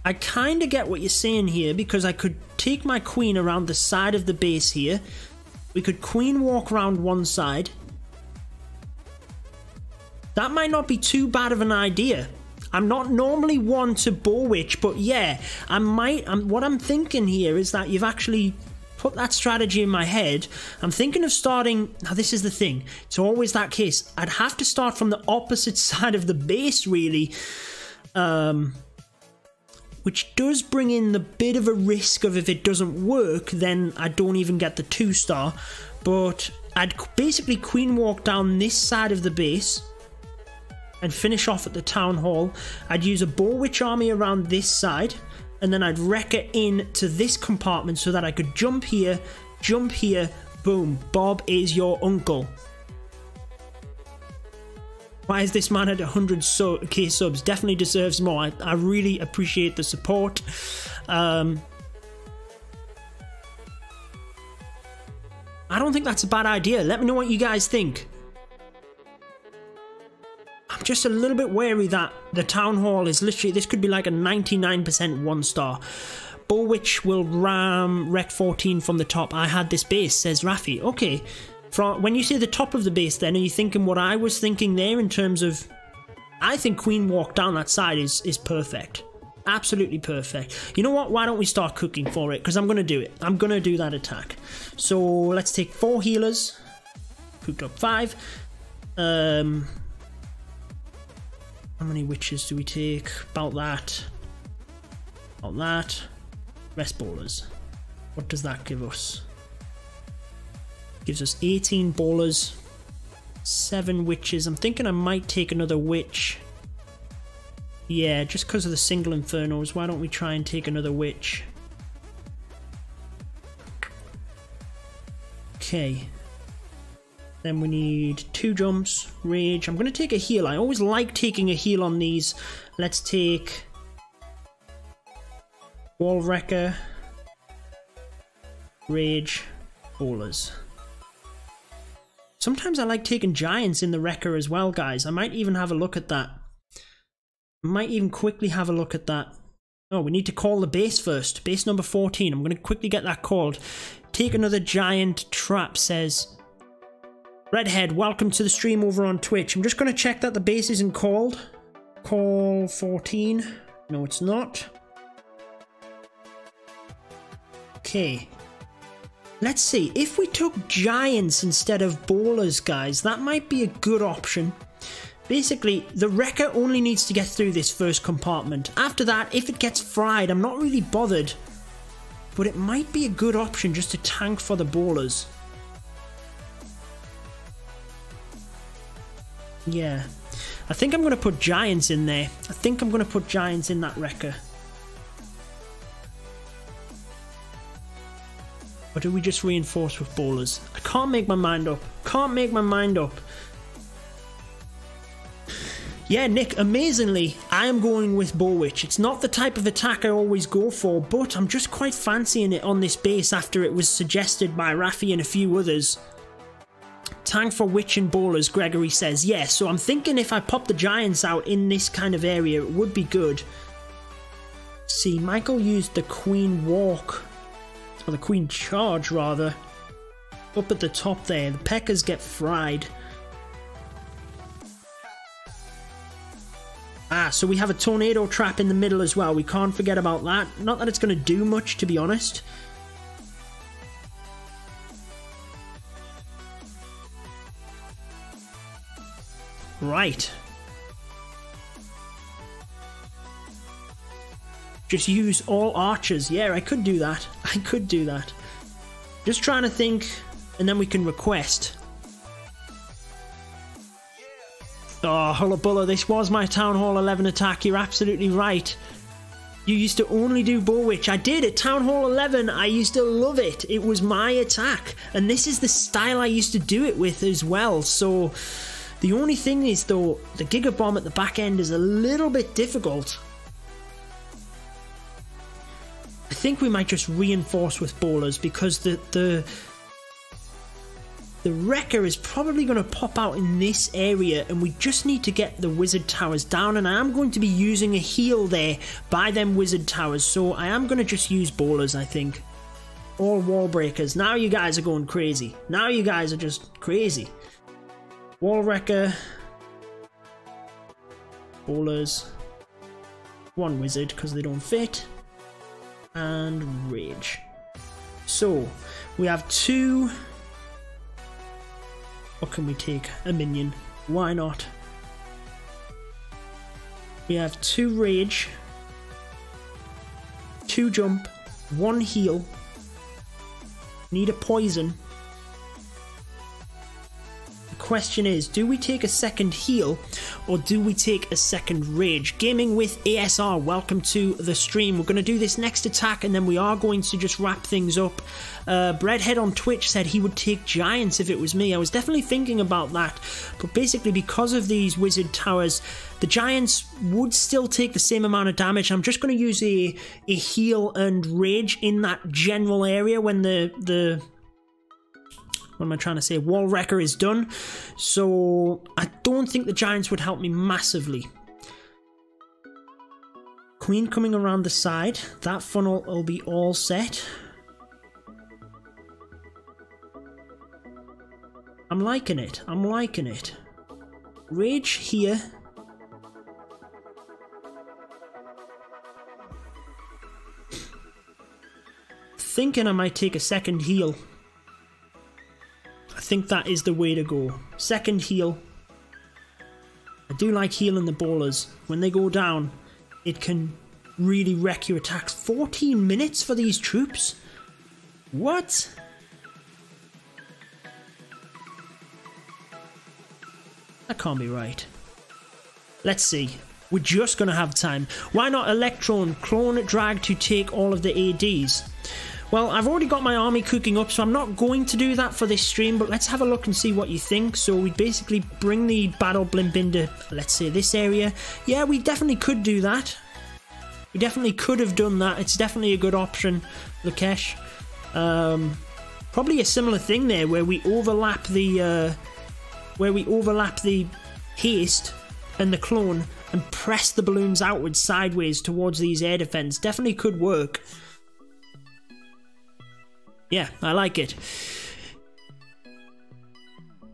I kind of get what you're saying here, because I could take my queen around the side of the base here. We could queen walk around one side. That might not be too bad of an idea. I'm not normally one to bow witch, but yeah, what I'm thinking here is that you've actually put that strategy in my head. I'm thinking of starting, now this is the thing, it's always that case. I'd have to start from the opposite side of the base, really. Which does bring in the bit of a risk of if it doesn't work, then I don't even get the 2-star. But I'd basically queen walk down this side of the base and finish off at the town hall. I'd use a bow witch army around this side, and then I'd wrecker in to this compartment so that I could jump here, boom, Bob is your uncle. Why is this man at 100k subs? Definitely deserves more. I really appreciate the support. I don't think that's a bad idea. Let me know what you guys think. I'm just a little bit wary that the town hall is literally, this could be like a 99% 1-star. Bow Witch will ram Rec 14 from the top. I had this base, says Rafi. Okay. When you say the top of the base, then, are you thinking what I was thinking there in terms of... I think queen walk down that side is perfect. Absolutely perfect. You know what? Why don't we start cooking for it? Because I'm going to do it. I'm going to do that attack. So let's take 4 healers. Cooked up 5. How many witches do we take? About that. About that. Rest bowlers. What does that give us? Gives us 18 bowlers, 7 witches. I'm thinking I might take another witch. Yeah, just because of the single infernos. Why don't we try and take another witch? Okay. Then we need 2 jumps, rage. I'm going to take a heal. I always like taking a heal on these. Let's take wall wrecker, rage, bowlers. Sometimes I like taking giants in the wrecker as well, guys. I might even have a look at that. I might even quickly have a look at that. Oh, we need to call the base first. Base number 14. I'm going to quickly get that called. Take another giant trap, says Redhead, welcome to the stream over on Twitch. I'm just going to check that the base isn't called. Call 14. No, it's not. Okay. Let's see. If we took giants instead of bowlers, guys, that might be a good option. Basically, the wrecker only needs to get through this first compartment. After that, if it gets fried, I'm not really bothered. But it might be a good option just to tank for the bowlers. Yeah, I think I'm going to put giants in there. I think I'm going to put giants in that wrecker. Or do we just reinforce with bowlers? I can't make my mind up. Can't make my mind up. Yeah, Nick, amazingly, I am going with Bowwitch. It's not the type of attack I always go for, but I'm just quite fancying it on this base after it was suggested by Rafi and a few others. Tank for witch and bowlers, Gregory says. Yeah, so I'm thinking if I pop the giants out in this kind of area, it would be good. See, Michael used the queen walk, or the queen charge rather, up at the top there. The peckers get fried. Ah, so we have a tornado trap in the middle as well. We can't forget about that. Not that it's going to do much, to be honest. Right. Just use all archers. Yeah, I could do that. I could do that. Just trying to think, and then we can request. Oh, Hullabulla, this was my Town Hall 11 attack. You're absolutely right. You used to only do Bowwitch. I did at Town Hall 11. I used to love it. It was my attack. And this is the style I used to do it with as well. So the only thing is, though, the Giga Bomb at the back end is a little bit difficult. I think we might just reinforce with bowlers because the wrecker is probably going to pop out in this area, and we just need to get the wizard towers down, and I am going to be using a heal there by them wizard towers, so I am going to just use bowlers, I think. All wall breakers. Now you guys are going crazy. Now you guys are just crazy. Wall wrecker. Bowlers. One wizard because they don't fit. And rage. So, we have two... What can we take? A minion. Why not? We have 2 rage, 2 jump, 1 heal. Need a poison. The question is, do we take a second heal or do we take a second rage? Gaming with ASR, welcome to the stream. We're going to do this next attack and then we are going to just wrap things up. Breadhead on Twitch said he would take giants if it was me. I was definitely thinking about that, but basically because of these wizard towers, the giants would still take the same amount of damage. I'm just going to use a heal and rage in that general area when the what am I trying to say? Wall wrecker is done. So I don't think the giants would help me massively. Queen coming around the side. That funnel will be all set. I'm liking it. I'm liking it. Rage here. Thinking I might take a second heal. I think that is the way to go. Second heal. I do like healing the bowlers. When they go down, it can really wreck your attacks. 14 minutes for these troops? What? That can't be right. Let's see. We're just going to have time. Why not Electron, Clone, Drag to take all of the ADs? Well, I've already got my army cooking up, so I'm not going to do that for this stream, but let's have a look and see what you think. So we basically bring the battle blimp into, let's say, this area. Yeah, we definitely could do that. We definitely could have done that. It's definitely a good option, Lukesh. Probably a similar thing there, where we overlap the haste and the clone and press the balloons outwards sideways towards these air defense. Definitely could work. Yeah, I like it.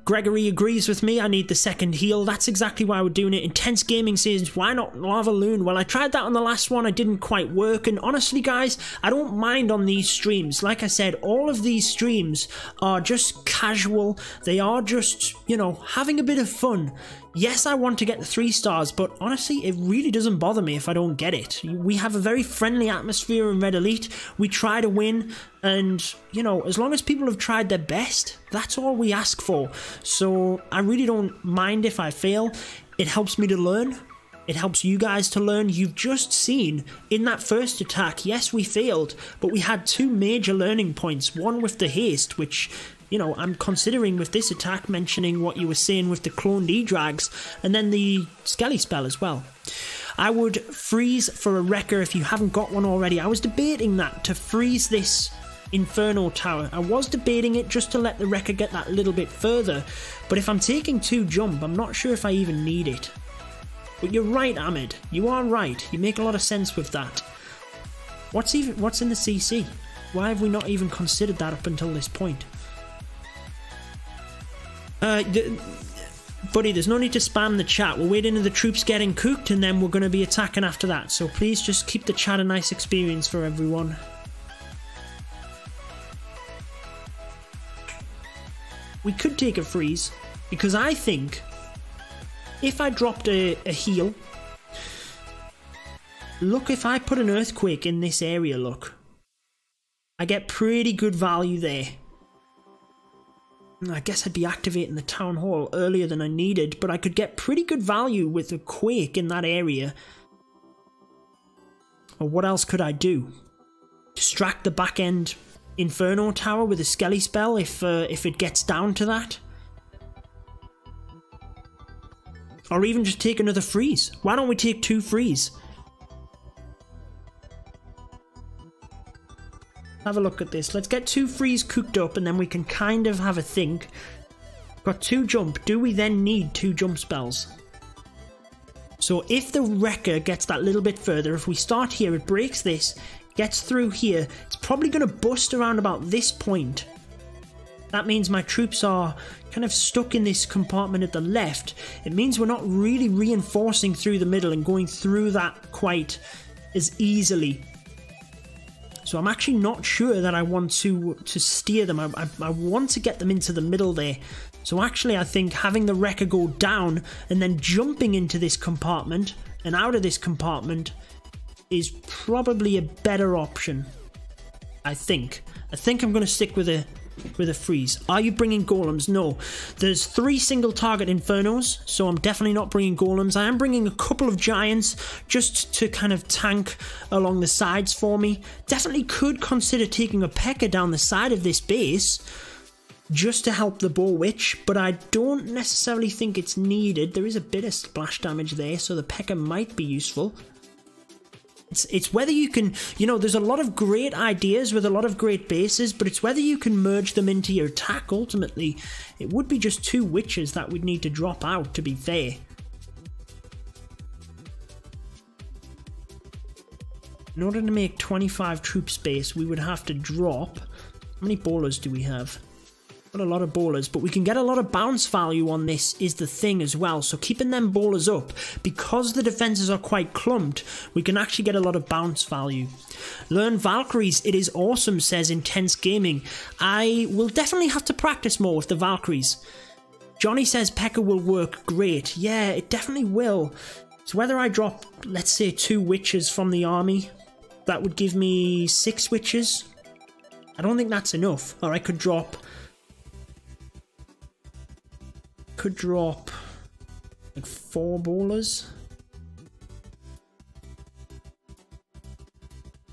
Gregory agrees with me. I need the second heal. That's exactly why we're doing it. Intense Gaming says, why not Lava Loon? Well, I tried that on the last one. It didn't quite work. And honestly, guys, I don't mind on these streams. Like I said, all of these streams are just casual. They are just, you know, having a bit of fun. Yes, I want to get the 3 stars, but honestly, it really doesn't bother me if I don't get it. We have a very friendly atmosphere in Red Elite. We try to win, and, you know, as long as people have tried their best, that's all we ask for. So I really don't mind if I fail. It helps me to learn. It helps you guys to learn. You've just seen in that first attack, yes, we failed, but we had 2 major learning points. One with the haste, which, you know, I'm considering with this attack, mentioning what you were saying with the cloned E-Drags, and then the Skelly spell as well. I would freeze for a Wrecker if you haven't got one already. I was debating that, to freeze this Inferno Tower. I was debating it just to let the Wrecker get that little bit further, but if I'm taking 2 jump, I'm not sure if I even need it. But you're right, Ahmed. You are right. You make a lot of sense with that. What's in the CC? Why have we not even considered that up until this point? Buddy, there's no need to spam the chat. We're waiting for the troops getting cooked, and then we're going to be attacking after that. So please just keep the chat a nice experience for everyone. We could take a freeze, because I think if I dropped a heal, look, if I put an earthquake in this area, look, I get pretty good value there. I guess I'd be activating the town hall earlier than I needed, but I could get pretty good value with a quake in that area. Or what else could I do? Distract the back end Inferno Tower with a Skelly spell if it gets down to that. Or even just take another freeze. Why don't we take 2 freeze? Have a look at this. Let's get 2 freeze cooked up, and then we can kind of have a think. Got 2 jump. Do we then need 2 jump spells? So if the Wrecker gets that little bit further, if we start here, it breaks this, gets through here, it's probably going to bust around about this point. That means my troops are kind of stuck in this compartment at the left. It means we're not really reinforcing through the middle and going through that quite as easily. So I'm actually not sure that I want to steer them. I want to get them into the middle there. So actually I think having the Wrecker go down and then jumping into this compartment and out of this compartment is probably a better option. I think I'm going to stick with a freeze. Are you bringing golems? No. There's 3 single target infernos, so I'm definitely not bringing golems. I am bringing a couple of giants just to kind of tank along the sides for me. Definitely could consider taking a P.E.K.K.A. down the side of this base just to help the Bow Witch, but I don't necessarily think it's needed. There is a bit of splash damage there, so the P.E.K.K.A. might be useful. It's whether you can, you know, there's a lot of great ideas with a lot of great bases, but it's whether you can merge them into your attack ultimately. It would be just 2 witches that we'd need to drop out, to be fair. In order to make 25 troop space, we would have to drop... How many bowlers do we have? Got a lot of bowlers, but we can get a lot of bounce value on this is the thing as well. So keeping them bowlers up, because the defenses are quite clumped, we can actually get a lot of bounce value. Learn Valkyries, it is awesome, says Intense Gaming. I will definitely have to practice more with the Valkyries. Johnny says P.E.K.K.A. will work great. Yeah, it definitely will. So whether I drop, let's say, 2 witches from the army, that would give me 6 witches. I don't think that's enough. Or I could drop like 4 bowlers.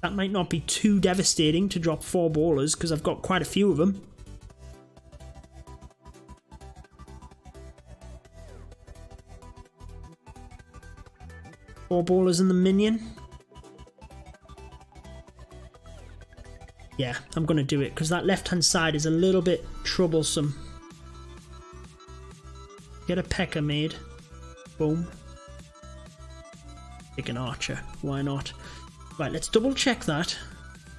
That might not be too devastating to drop 4 bowlers because I've got quite a few of them. Four bowlers in the minion. Yeah, I'm going to do it because that left hand side is a little bit troublesome. Get a P.E.K.K.A. made. Boom. Pick an archer. Why not? Right, let's double check that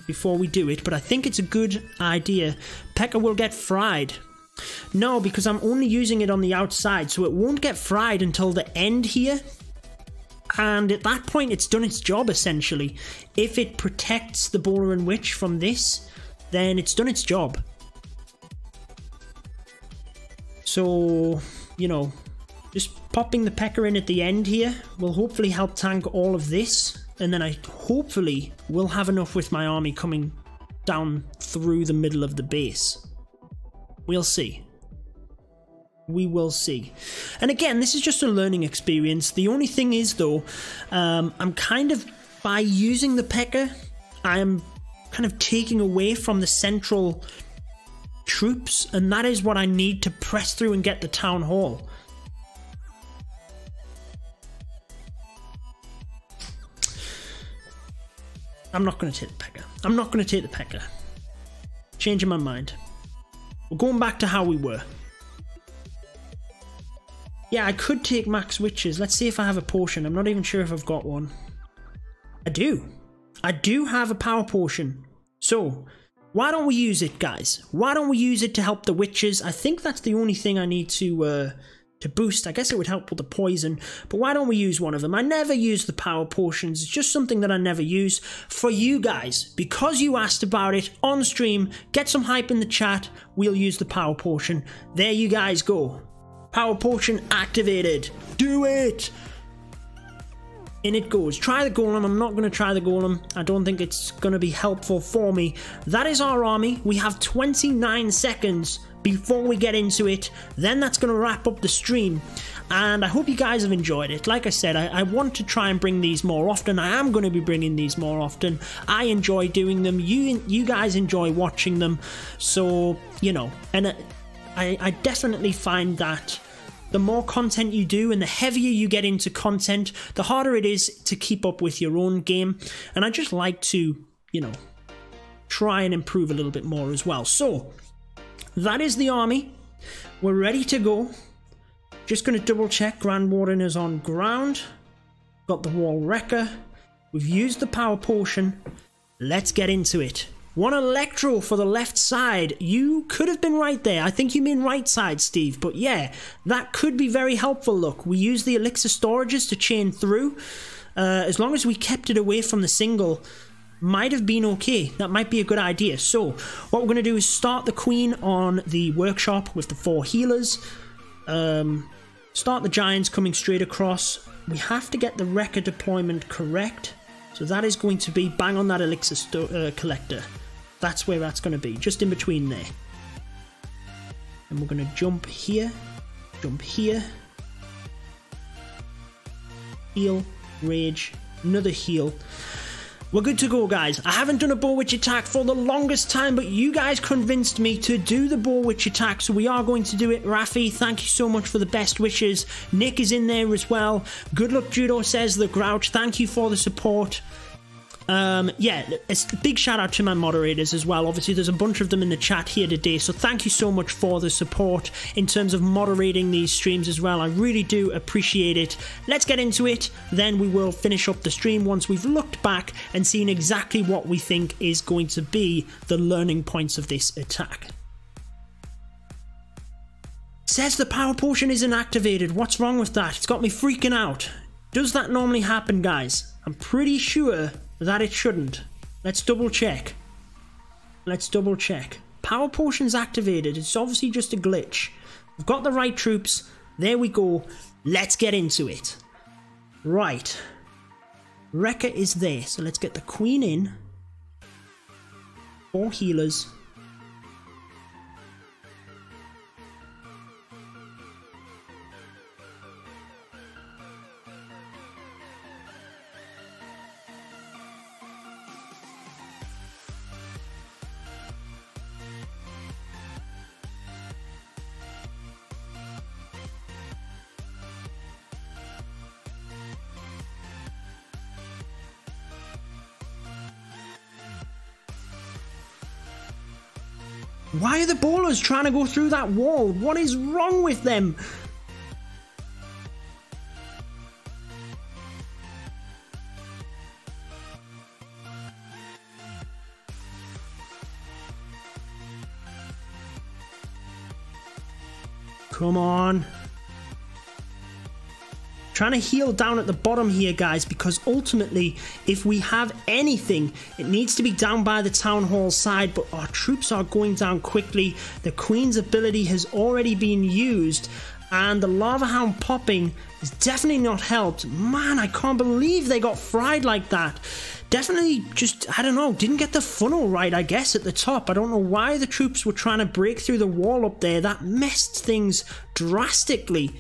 before we do it, but I think it's a good idea. P.E.K.K.A. will get fried. No, because I'm only using it on the outside, so it won't get fried until the end here. And at that point, it's done its job, essentially. If it protects the Bowler and Witch from this, then it's done its job. So, you know, just popping the P.E.K.K.A. in at the end here will hopefully help tank all of this. And then I hopefully will have enough with my army coming down through the middle of the base. We'll see. We will see. And again, this is just a learning experience. The only thing is, though, I'm kind of, by using the P.E.K.K.A., I am kind of taking away from the central troops, and that is what I need to press through and get the town hall. I'm not going to take the P.E.K.K.A. I'm not going to take the P.E.K.K.A. Changing my mind. We're going back to how we were. Yeah, I could take max witches. Let's see if I have a potion. I'm not even sure if I've got one. I do. I do have a power potion. So, why don't we use it, guys? Why don't we use it to help the witches? I think that's the only thing I need to boost. I guess it would help with the poison, but why don't we use one of them? I never use the power potions. It's just something that I never use. For you guys, because you asked about it on stream, get some hype in the chat, we'll use the power potion. There you guys go. Power potion activated. Do it! In it goes. Try the golem. I'm not going to try the golem. I don't think it's going to be helpful for me. That is our army. We have 29 seconds before we get into it. Then that's going to wrap up the stream. And I hope you guys have enjoyed it. Like I said, I want to try and bring these more often. I am going to be bringing these more often. I enjoy doing them. You guys enjoy watching them. So, you know, and I definitely find that the more content you do and the heavier you get into content, the harder it is to keep up with your own game. And I just like to, you know, try and improve a little bit more as well. So, that is the army. We're ready to go. Just going to double check Grand Warden is on ground. Got the Wall Wrecker. We've used the power potion. Let's get into it. One electro for the left side. You could have been right there. I think you mean right side, Steve. But yeah, that could be very helpful. Look, we use the elixir storages to chain through. As long as we kept it away from the single, might have been okay. That might be a good idea. So what we're going to do is start the queen on the workshop with the 4 healers. Start the giants coming straight across. We have to get the wrecker deployment correct. So that is going to be bang on that elixir collector. That's where that's going to be, just in between there. And we're going to jump here, heal, rage, another heal. We're good to go, guys. I haven't done a bow witch attack for the longest time, but you guys convinced me to do the bow witch attack, so we are going to do it. Rafi, thank you so much for the best wishes. Nick is in there as well. Good luck, Judo, says the Grouch. Thank you for the support. Yeah, it's a big shout out to my moderators as well. Obviously, there's a bunch of them in the chat here today, so thank you so much for the support in terms of moderating these streams as well. I really do appreciate it. Let's get into it, then we will finish up the stream once we've looked back and seen exactly what we think is going to be the learning points of this attack. Says the power potion isn't activated. What's wrong with that? It's got me freaking out. Does that normally happen, guys? I'm pretty sure that it shouldn't. Let's double check. Let's double check. Power potion's activated. It's obviously just a glitch. We've got the right troops. There we go. Let's get into it. Right. Wrecker is there. So let's get the queen in. 4 healers. Why are the bowlers trying to go through that wall? What is wrong with them? Come on. Trying to heal down at the bottom here, guys, because ultimately, if we have anything, it needs to be down by the town hall side, but our troops are going down quickly. The Queen's ability has already been used, and the Lava Hound popping has definitely not helped. Man, I can't believe they got fried like that. Definitely just, I don't know, didn't get the funnel right, I guess, at the top. I don't know why the troops were trying to break through the wall up there. That messed things drastically.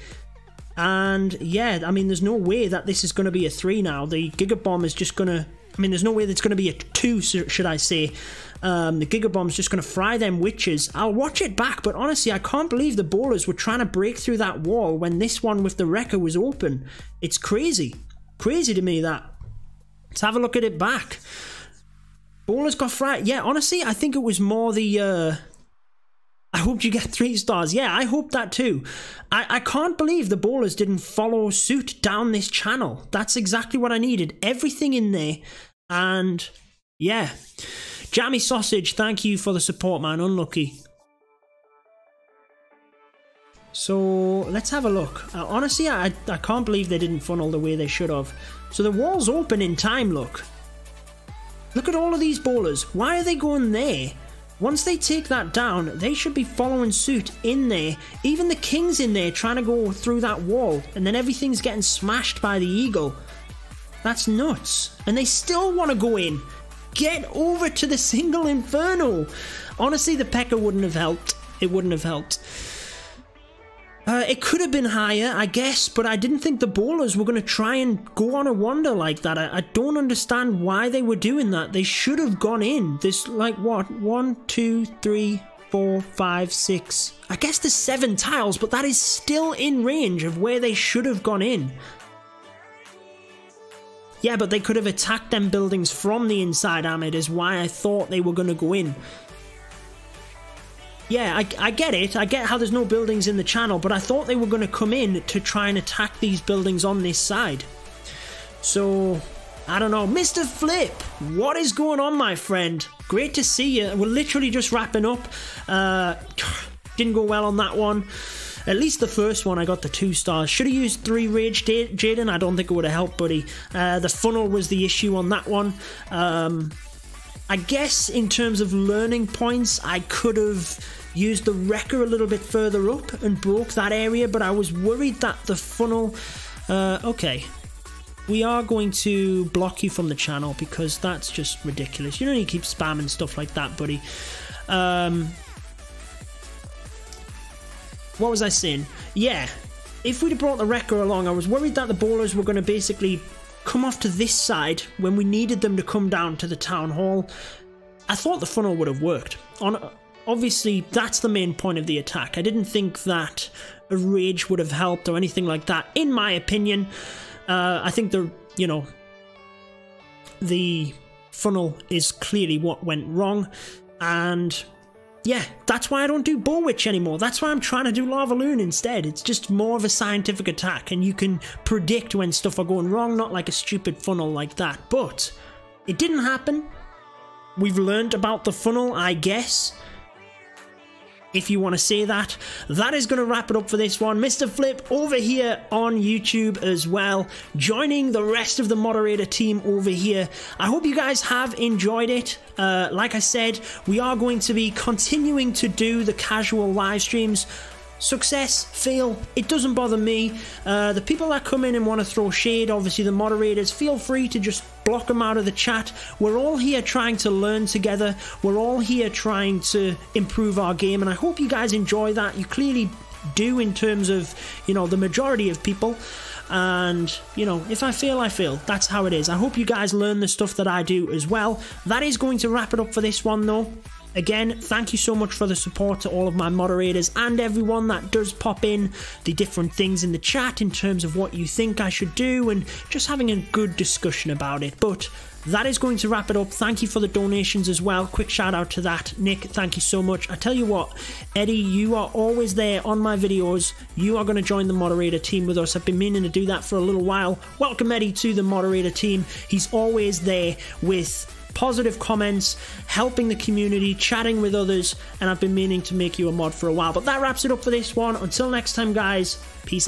And yeah, I mean, there's no way that this is going to be a 3 now. The Giga Bomb is just going to, I mean, there's no way that's going to be a 2, should I say. The Giga Bomb's just going to fry them witches. I'll watch it back, but honestly, I can't believe the bowlers were trying to break through that wall when this one with the Wrecker was open. It's crazy. Crazy to me, that. Let's have a look at it back. Bowlers got fried. Yeah, honestly, I think it was more the... I hope you get 3 stars. Yeah, I hope that too. I can't believe the bowlers didn't follow suit down this channel. That's exactly what I needed. Everything in there. And yeah. Jammy Sausage, thank you for the support, man. Unlucky. So let's have a look. Honestly, I can't believe they didn't funnel the way they should have. So the wall's open in time, look. Look at all of these bowlers. Why are they going there? Once they take that down, they should be following suit in there. Even the king's in there trying to go through that wall, and then everything's getting smashed by the eagle. That's nuts. And they still want to go in. Get over to the single inferno. Honestly, the P.E.K.K.A. wouldn't have helped. It wouldn't have helped. It could have been higher, I guess, but I didn't think the bowlers were going to try and go on a wander like that. I don't understand why they were doing that. They should have gone in. There's like, what? 1, 2, 3, 4, 5, 6. I guess there's 7 tiles, but that is still in range of where they should have gone in. Yeah, but they could have attacked them buildings from the inside, Ahmed, is why I thought they were going to go in. Yeah, I get it. I get how there's no buildings in the channel, but I thought they were going to come in to try and attack these buildings on this side. So, I don't know. Mr. Flip, what is going on, my friend? Great to see you. We're literally just wrapping up. Didn't go well on that one. At least the first one, I got the 2 stars. Should have used 3 Rage, Jaden. I don't think it would have helped, buddy. The funnel was the issue on that one. I guess in terms of learning points, I could have used the Wrecker a little bit further up and broke that area, but I was worried that the funnel... okay. We are going to block you from the channel because that's just ridiculous. You don't need to keep spamming stuff like that, buddy. What was I saying? Yeah, if we'd have brought the Wrecker along, I was worried that the bowlers were going to basically come off to this side when we needed them to come down to the town hall. I thought the funnel would have worked. Obviously, that's the main point of the attack. I didn't think that a Rage would have helped or anything like that, in my opinion. I think the funnel is clearly what went wrong, and yeah, that's why I don't do Bow Witch anymore. That's why I'm trying to do Lava Loon instead. It's just more of a scientific attack, and you can predict when stuff are going wrong, not like a stupid funnel like that. But it didn't happen. We've learned about the funnel, I guess, if you want to say that. That is going to wrap it up for this one. Mr. Flip over here on YouTube as well, joining the rest of the moderator team over here. I hope you guys have enjoyed it. Like I said, we are going to be continuing to do the casual live streams. Success, fail, it doesn't bother me. The people that come in and want to throw shade, obviously the moderators, feel free to just block them out of the chat. We're all here trying to learn together. We're all here trying to improve our game, and I hope you guys enjoy that. You clearly do in terms of, the majority of people. And, if I fail, I fail. That's how it is. I hope you guys learn the stuff that I do as well. That is going to wrap it up for this one, though. Again, thank you so much for the support to all of my moderators and everyone that does pop in the different things in the chat in terms of what you think I should do and just having a good discussion about it. But that is going to wrap it up. Thank you for the donations as well. Quick shout out to that. Nick, thank you so much. I tell you what, Eddie, you are always there on my videos. You are going to join the moderator team with us. I've been meaning to do that for a little while. Welcome Eddie to the moderator team. He's always there with positive comments, helping the community, chatting with others, and I've been meaning to make you a mod for a while. But that wraps it up for this one. Until next time, guys, peace out.